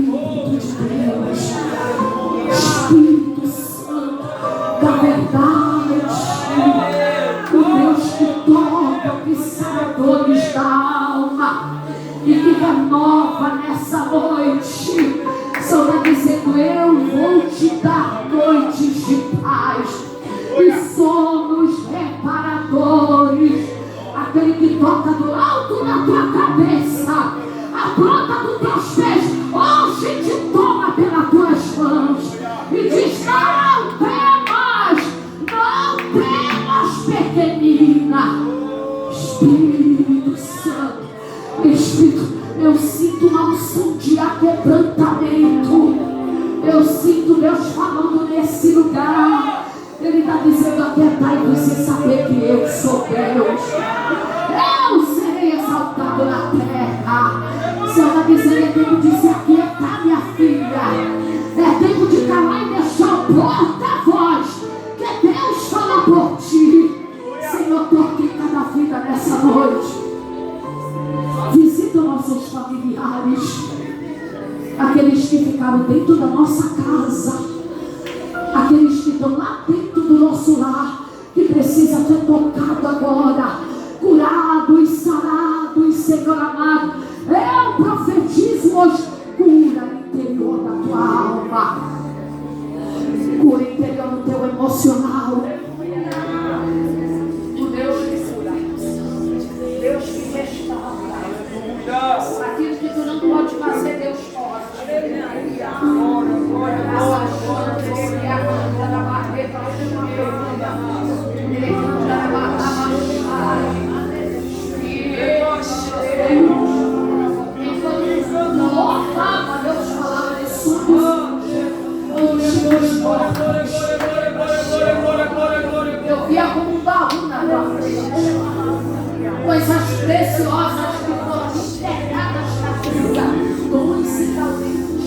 de Deus, Espírito Santo da verdade, o Deus que toca, que sara dores da alma e que renova nessa noite. Só está dizendo: eu vou te dar noites de paz e sonos reparadores. Aquele que toca do alto da tua cabeça, a planta dos teus pés, hoje te toma pelas tuas mãos e diz: não temas, pequenina. Espírito Santo, Espírito, eu sinto uma unção de aquebrantamento. Eu sinto Deus falando nesse lugar. Ele está dizendo: aquietai-vos e saber que eu sou Deus. Eu serei exaltado na terra. O Senhor está dizendo: é tempo de se aquietar, minha filha. É tempo de calar e deixar o porta-voz, que Deus fala por ti. Senhor, toque cada vida nessa noite. Visita nossos familiares, aqueles que ficaram dentro da nossa casa, aqueles que estão lá dentro do nosso lar, que precisam ser tocados agora, curados, sarados, Senhor amado. Eu profetizo hoje cura interior da tua alma, cura interior do teu emocional. O Deus que cura, Deus que restaura. Aquilo que tu não pode fazer, Deus pode. Eu via como um baú na tua frente, coisas preciosas que foram enterradas na vida, dons e talentos.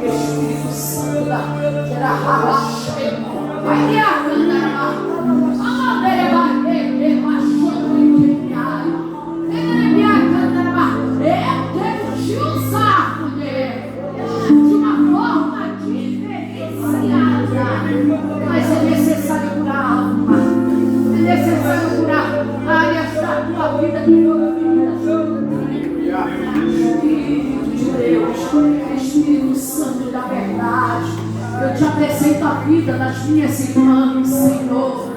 Espírito Santo da vai me arrandar, eu quero te usar, mulher, de uma forma diferenciada. Mas é necessário curar a alma, é necessário curar áreas da tua vida que foram feridas. Espírito de Deus, Espírito Santo da verdade, eu te apresento a vida das minhas irmãs, Senhor.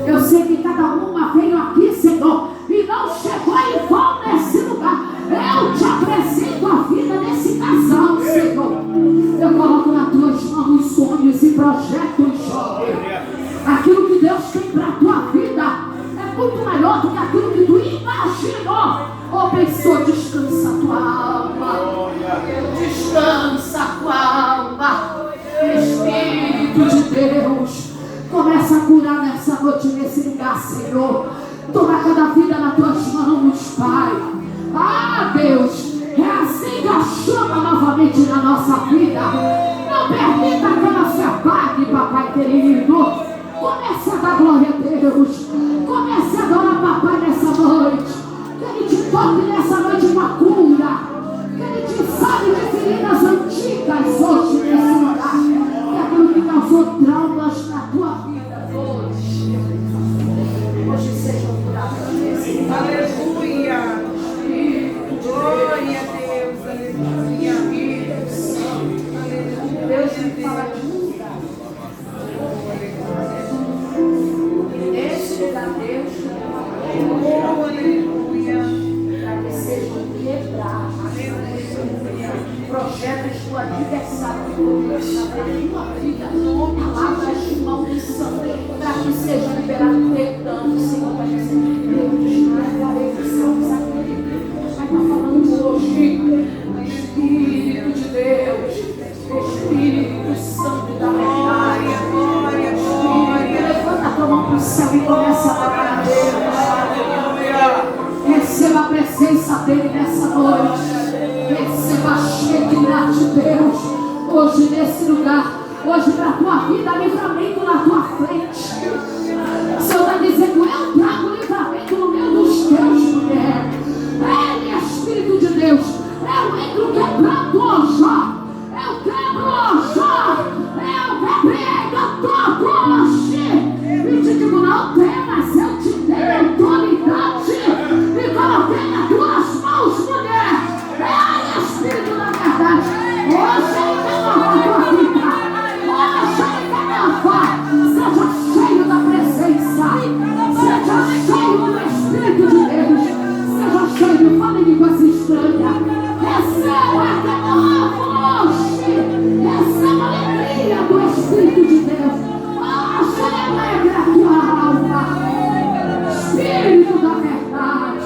Eu sei que cada uma veio aqui, Senhor, e não chegou em vão nesse lugar. Eu te apresento a vida desse casal, Senhor. Eu coloco nas tuas mãos sonhos e projetos, aquilo que Deus tem para a tua vida é muito maior do que aquilo que tu imaginou ou pensou. Descansa a tua alma, descansa a tua alma. Espírito de Deus, começa a curar nessa noite, nesse lugar, Senhor. Toma cada vida nas tuas mãos, Pai. Ah, Deus, reacende a chama novamente na nossa vida. Não permita que ela se apague, Papai querido. Comece a dar glória a Deus. Comece a adorar, Papai, nessa noite. adversário que começa para a tua vida, palavras de maldição, para que seja liberado perdão, Senhor, para que seja liberado. Estamos aqui, mas está falando hoje, Espírito de Deus, Espírito Santo da verdade, Espírito, levanta a tua mão para o céu e começa a adorar a Deus. Receba a presença dele nessa noite. Receba cheio de graça de Deus. Hoje nesse lugar. Hoje para a tua vida, livramento na tua frente. O Senhor está dizendo, eu trago livramento no meio dos teus, mulher. Ele, Espírito de Deus. Eu entro quebrando hoje. Eu quebro hoje. Eu repreendo todo hoje. E te digo, não temas, eu te dei autoridade. E coloquei nas tuas mãos, mulher. É Espírito da verdade. Hoje ele quer lavar a tua vida. Hoje ele quer lavar. Seja cheio da presença. Seja cheio do Espírito de Deus. Seja cheio, fale em línguas estranhas. Receba de novo hoje. Receba a alegria do Espírito de Deus. Hoje ele alegra a tua alma. Espírito da verdade.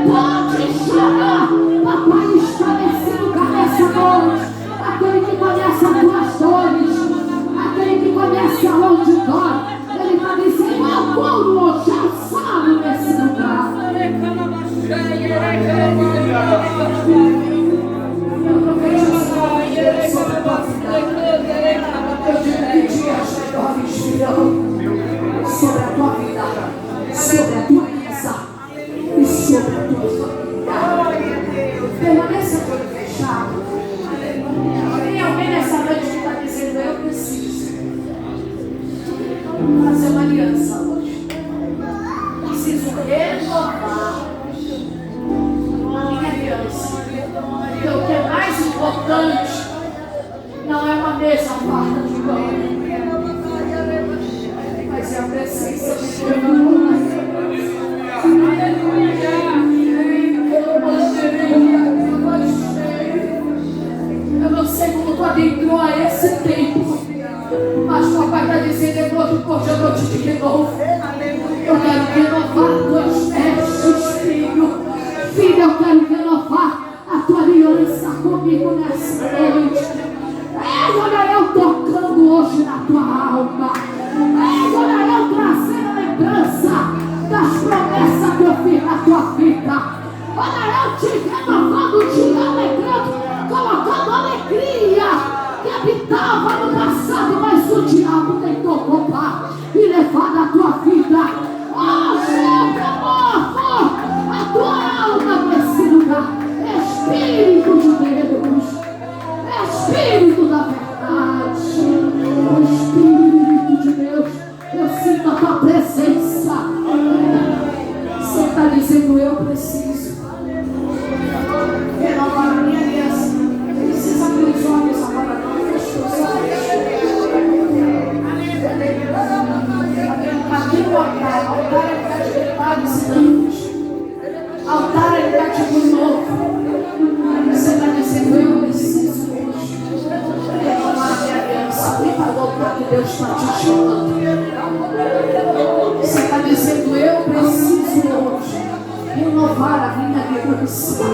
Pode chorar. Papai está nesse lugar nessa noite. Aquele que conhece as tuas dores, aquele que conhece aonde dói, ele está dizendo, eu curo hoje, eu saro nesse lugar. Eu profetizo sobre a tua vida. Eu digo que dias melhores virão sobre a tua vida, sobre a tua casa e sobre a tua família. Permaneça com o olho fechado. Tem alguém nessa noite que está dizendo, eu preciso fazer uma aliança hoje. Preciso renovar a minha aliança. Porque o que é mais importante não é uma mesa farta de pão, mas é a presença de Deus. Eu não sei como tu adentrou a esse tempo, mas o papai está dizendo, hoje eu vou te de novo. Eu quero renovar tuas vestes, filho. Filho, eu quero renovar a tua aliança comigo nessa noite. Olha eu tocando hoje na tua alma. Olha eu trazendo a lembrança das promessas que eu fiz na tua vida. Olha eu te renovando, te alegrando, colocando alegria que habitava no passado, mas o diabo tentou roubar e levar da tua vida. Hoje eu removo a tua alma nesse lugar. Espírito de Deus, Espírito da verdade, Espírito de Deus, eu sinto a tua presença. Você está dizendo, eu preciso renovar a minha aliança. Precisa abrir os olhos agora, não fechou os olhos. Aqui no altar é lugar de pecados e danos. Altar é lugar de novo. Você está dizendo, eu preciso hoje renovar a minha aliança. Vem para o altar que Deus está te chamando. Você está dizendo, eu preciso hoje renovar a minha aliança.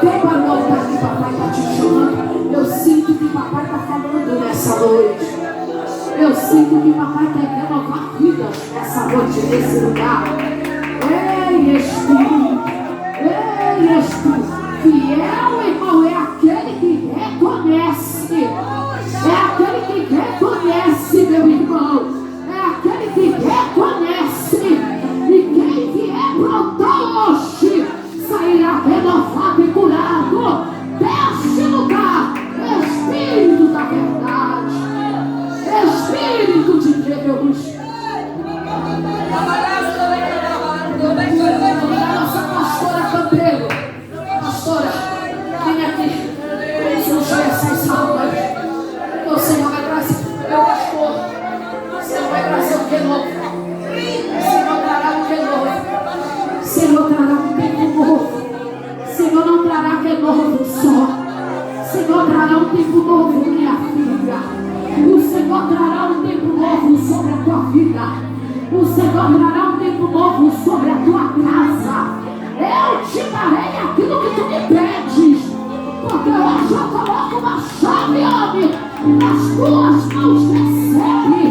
Vem para o altar que papai está te chamando. Eu sinto que papai está falando nessa noite. Eu sinto que papai quer renovar vidas nessa noite, nesse lugar. Ei, Espírito. Ei, Espírito. Fiel, irmão, é aquele que reconhece. É aquele que reconhece, meu irmão. É aquele que reconhece. E quem vier pronto hoje sairá renovado e curado deste lugar. Espírito da verdade. Espírito de Deus. sobre a tua casa. Eu te darei aquilo que tu me pedes, porque hoje eu coloco uma chave, homem, nas tuas mãos. Recebe.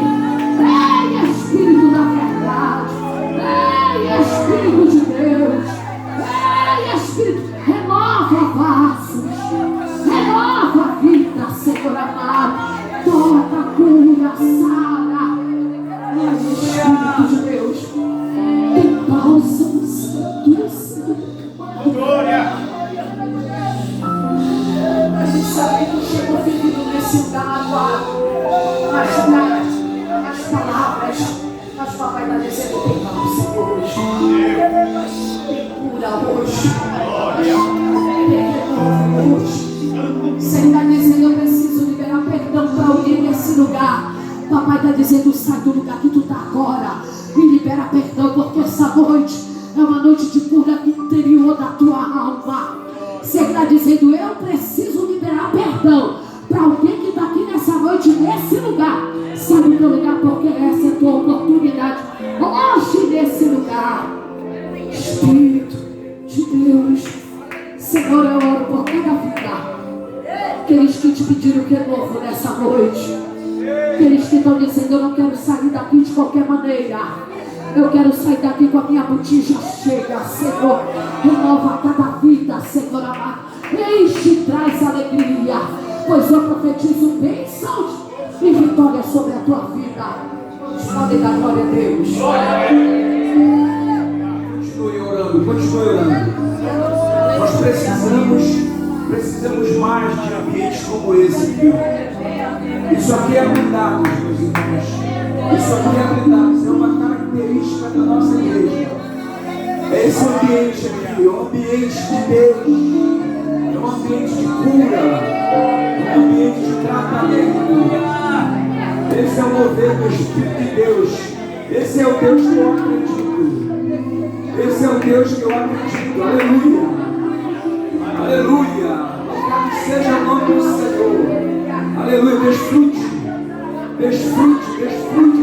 Ei, Espírito da verdade. Ei, Espírito de Deus. Ei, Espírito, renova vasos, renova a vida, Senhor amado. Toca, cura, sara. Ei, Espírito de Deus, que bálsamo santo. Glória. A gente sabe que chegou ferido nesse lugar agora, as palavras, mas papai está dizendo: tem bálsamo hoje, tem cura hoje, tem renovo hoje. Você está dizendo: eu preciso liberar perdão para alguém nesse lugar. Papai está dizendo: sai do lugar que tu está agora e libera perdão, porque essa noite é uma noite de cura interior da tua alma. Você está dizendo: eu preciso liberar perdão para alguém que está aqui nessa noite, nesse lugar. Sai do teu lugar, porque essa é a tua oportunidade. Hoje nesse lugar, Espírito de Deus, Senhor, eu oro por cada vida, aqueles que te pediram que é novo nessa noite, aqueles que estão dizendo: eu não quero sair daqui de qualquer maneira, eu quero sair daqui com a minha botija cheia. Senhor, renova cada vida, Senhor amado, enche e traz alegria, pois eu profetizo bênçãos e vitória sobre a tua vida. Pode dar glória a Deus. Continue orando, continue orando. Nós precisamos mais de ambientes como esse aqui. Isso aqui é blindado, meus irmãos. Isso aqui é blindado. Isso é uma característica da nossa igreja. É esse ambiente aqui, o ambiente de Deus. É um ambiente de cura, é um ambiente de tratamento. Esse é o mover do Espírito de Deus. Esse é o Deus que eu acredito. Esse é o Deus que eu acredito. Aleluia. Aleluia. Louvado seja o nome do Senhor. Aleluia. Desfrute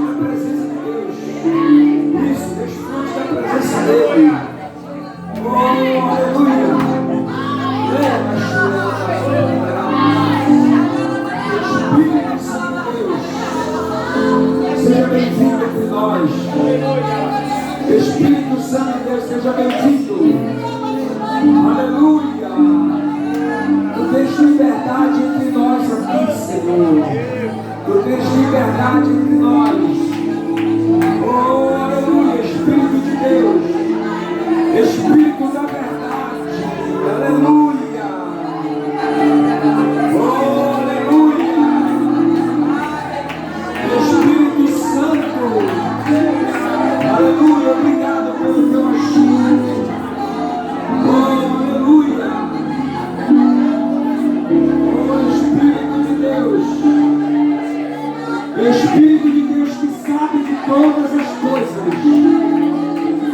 da presença de Deus. Isso, desfrute da presença dele. Oh, aleluia. Espírito Santo de Deus, seja bem-vindo entre nós. Espírito Santo de Deus, seja bem-vindo. Aleluia. Tu tens liberdade entre nós aqui, Senhor. Tu tens liberdade entre nós. Oh, aleluia. Espírito de Deus, Espírito da verdade. Aleluia. Oh, aleluia. Espírito Santo. Aleluia. Obrigado pelo teu ajuda. Oh, aleluia. Oh, Espírito de Deus. Espírito de Deus que sabe de todas as coisas.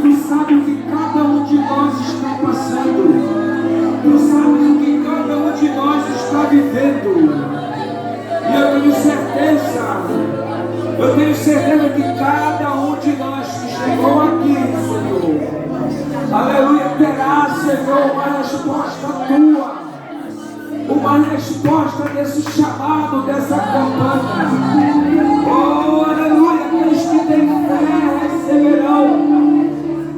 Tu sabe o que cada um de nós está passando. Tu sabe o que cada um de nós está vivendo. E eu tenho certeza que cada um de nós que chegou aqui, Senhor, aleluia, terá, Senhor, uma resposta tua, uma resposta desse chamado, dessa campanha. Oh, aleluia, aqueles que têm fé receberão,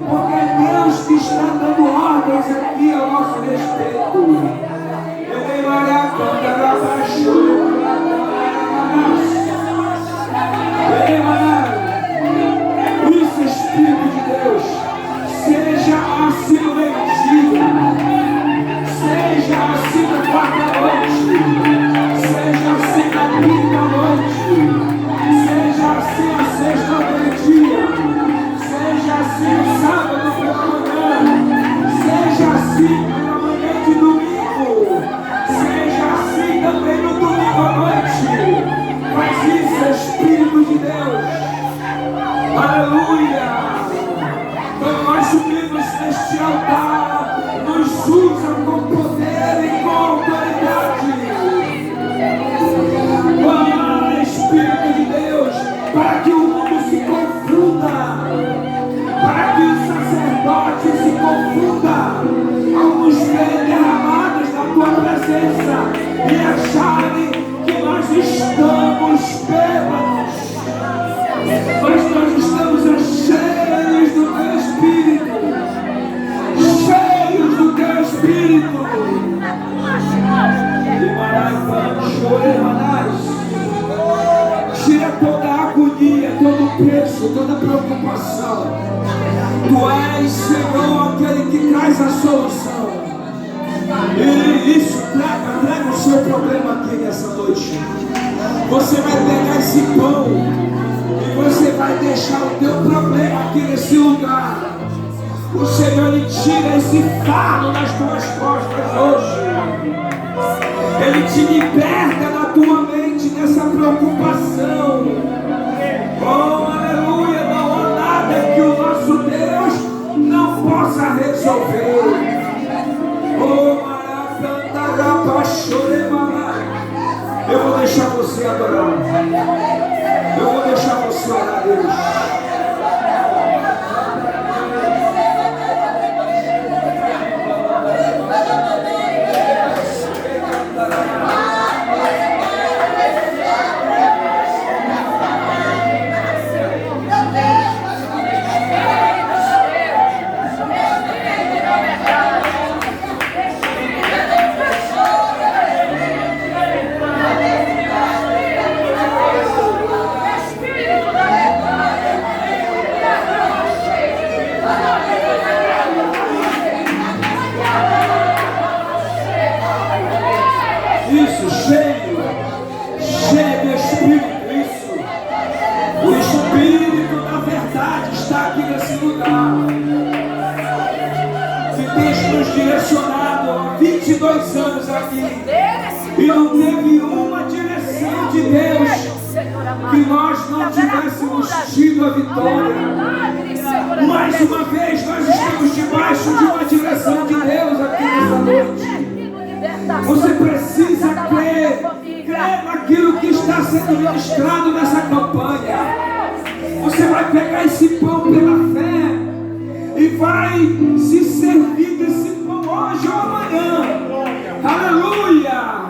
porque é Deus que está dando ordens aqui ao nosso respeito. Isso, Espírito de Deus, seja assim no meio-dia, seja assim na quarta noite, seja assim na quinta noite. tua presença e acharem que nós estamos bêbados. Mas nós estamos cheios do teu Espírito. Cheios do teu Espírito. Tira toda a agonia, todo o peso, toda a preocupação. Tu és, Senhor, aquele que traz a solução. E isso, traga o seu problema aqui nessa noite. Você vai pegar esse pão e você vai deixar o teu problema aqui nesse lugar. O Senhor, Ele tira esse fardo das tuas costas hoje. Ele te liberta da tua mente dessa preocupação. Oh, aleluia, não há nada que o nosso Deus não possa resolver. Oh, eu vou deixar você adorar. Eu vou deixar você orar a Deus. Direcionado há 22 anos aqui e não teve uma direção de Deus que nós não tivéssemos tido a vitória. Mais uma vez nós estamos debaixo de uma direção de Deus aqui nessa noite. Você precisa crer naquilo que está sendo ministrado nessa campanha. Você vai pegar esse pão pela fé e vai se servir desse pão hoje ou amanhã. Aleluia!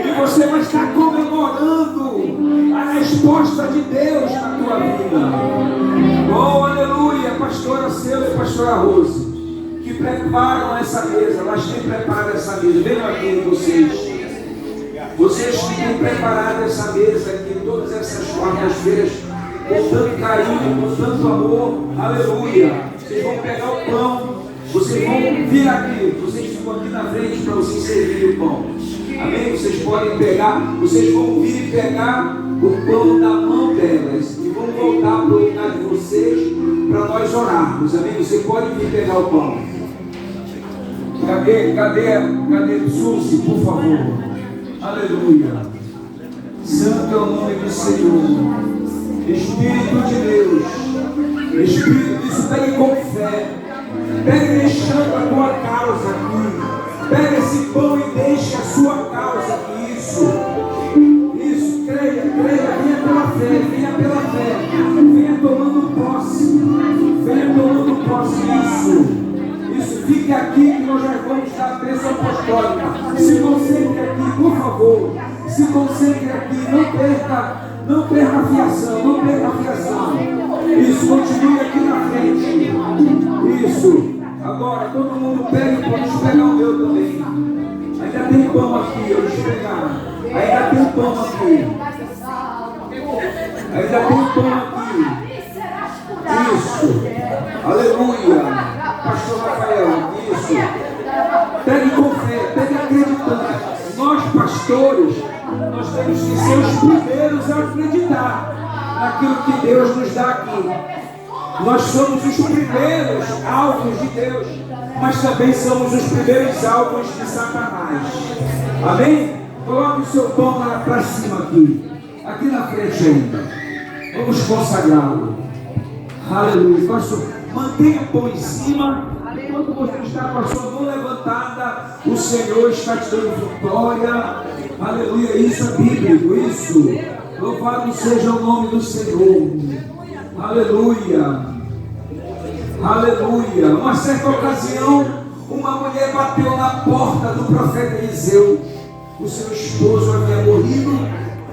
E você vai estar comemorando a resposta de Deus na tua vida. Oh, aleluia! Pastora Cela e pastora Rose, que preparam essa mesa, elas têm preparado essa mesa. Venham aqui vocês. Vocês que têm preparado essa mesa aqui todas essas quartas-feiras, com tanto carinho, com tanto amor. Aleluia! Vocês vão pegar o pão, vocês vão vir aqui, vocês ficam aqui na frente para vocês servirem o pão. Amém? Vocês podem pegar, vocês vão vir e pegar o pão da mão delas e vão voltar para o lugar de vocês para nós orarmos. Amém? Vocês podem vir pegar o pão. Cadê Suzy, por favor? Aleluia. Santo é o nome do Senhor. Espírito de Deus, Espírito, isso pegue com fé, pegue deixando a tua causa aqui, pega esse pão e deixe a sua causa aqui, isso, creia, venha pela fé, venha tomando posse, isso, fique aqui que nós já vamos dar a bênção apostólica. Se concentre aqui, por favor, se concentre aqui, não perca a fiação, Isso, continue aqui na frente. Isso. Agora, todo mundo pega e pode pegar o meu também. Ainda tem pão aqui, eu deixa eu pegar. Ainda tem pão aqui. Isso. Aleluia. Pastor Rafael, isso. Pegue com fé, pegue acreditando. Nós, pastores, nós temos que ser os primeiros a acreditar naquilo que Deus nos dá aqui. Nós somos os primeiros alvos de Deus, mas também somos os primeiros alvos de Satanás. Amém? Coloque o seu pão lá para cima aqui na frente ainda. Vamos consagrá-lo. Aleluia. Pastor, mantenha o pão em cima. Enquanto você está com a sua mão levantada, o Senhor está te dando vitória. Aleluia, isso é bíblico, isso. Louvado seja o nome do Senhor. Aleluia. Aleluia. Uma certa ocasião, uma mulher bateu na porta do profeta Eliseu. O seu esposo havia morrido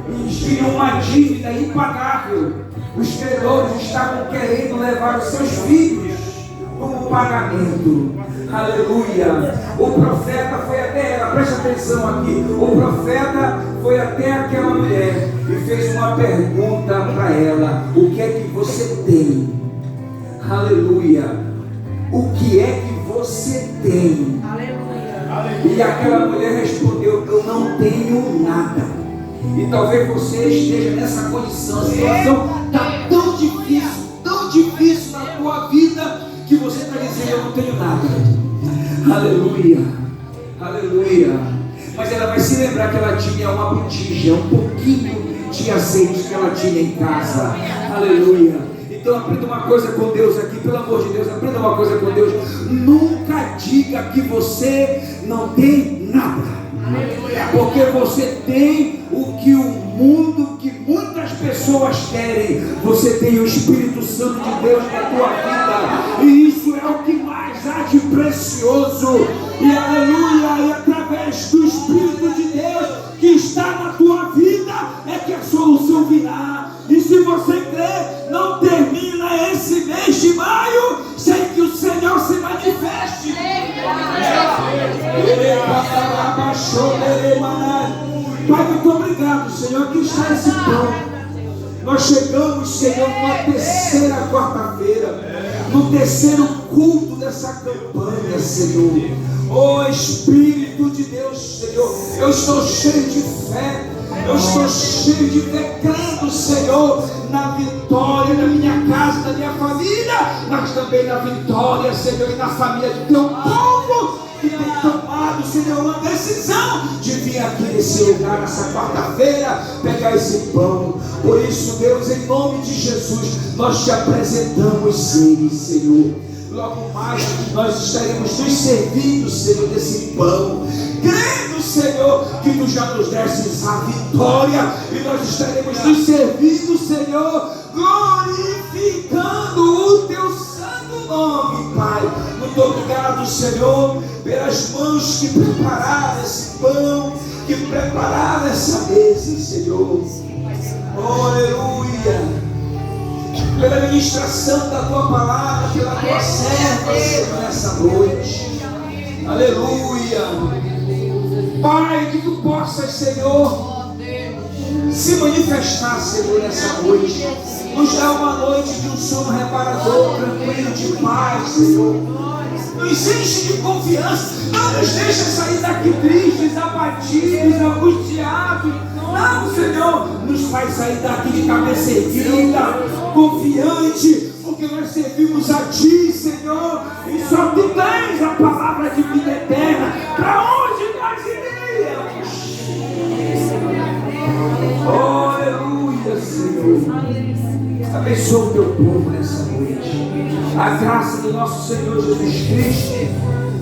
e tinha uma dívida impagável. Os credores estavam querendo levar os seus filhos como pagamento. Aleluia. O profeta foi até ela, presta atenção aqui. O profeta foi até aquela mulher e fez uma pergunta para ela: o que é que você tem? Aleluia. O que é que você tem? Aleluia. E aquela mulher respondeu: eu não tenho nada. E talvez você esteja nessa condição. A situação está tão difícil na tua vida, que você está dizendo: eu não tenho nada. Aleluia, aleluia. Mas ela vai se lembrar que ela tinha uma botija, um pouquinho de azeite que ela tinha em casa. Aleluia. Então aprenda uma coisa com Deus aqui, pelo amor de Deus, aprenda uma coisa com Deus. Nunca diga que você não tem nada. Porque você tem o que o mundo, que muitas pessoas querem. Você tem o Espírito Santo de Deus na tua vida, e isso é o que mais há de precioso. E aleluia, e através do Espírito de Deus que está na tua vida é que a solução virá. E se você crê, não termina esse mês de maio sem que o Senhor se manifeste. Pai, muito obrigado, Senhor. Aqui está esse pão. Nós chegamos, Senhor, na terceira quarta-feira, no terceiro culto dessa campanha, Senhor. Oh Espírito de Deus, Senhor, eu estou cheio de fé. Eu estou cheio de fé, crendo, Senhor, na vitória da minha casa, da minha família, mas também na vitória, Senhor, e na família do teu povo, que tem tomado, Senhor, uma decisão de vir aqui nesse lugar, nessa quarta-feira, pegar esse pão. Por isso, Deus, em nome de Jesus, nós te apresentamos eles, Senhor. Logo mais nós estaremos nos servindo, Senhor, desse pão, crendo, Senhor, que tu já nos desses a vitória, e nós estaremos nos servindo, Senhor, glorificando o teu santo nome, Pai. Muito obrigado, Senhor, pelas mãos que prepararam esse pão, que prepararam essa mesa, Senhor. Oh, aleluia. Pela ministração da tua palavra, pela tua serva, Senhor, nessa noite. Aleluia. Pai, que tu possas, Senhor, se manifestar, Senhor, nessa noite. Nos dá uma noite de um sono reparador, tranquilo, de paz, Senhor. Nos enche de confiança. Não nos deixa sair daqui tristes, abatidos, angustiados. Não, Senhor, nos faz sair daqui de cabeça erguida, confiante, porque nós servimos a Ti, Senhor, e só Tu tens a palavra de vida eterna. Para onde nós iríamos? Oh, aleluia, Senhor. Abençoa o Teu povo nessa noite. A graça do nosso Senhor Jesus Cristo,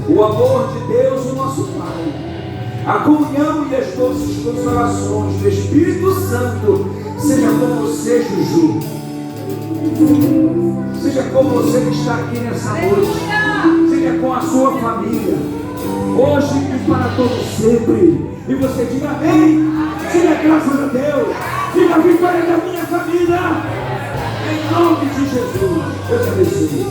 o amor de Deus, o nosso Pai, a comunhão e as doces consolações do Espírito Santo seja com você, Juju. Seja com você que está aqui nessa noite. Seja com a sua família, hoje e para todo sempre. E você diga amém. Diga graças a Deus. Diga a vitória da minha família. Em nome de Jesus. Deus te abençoe.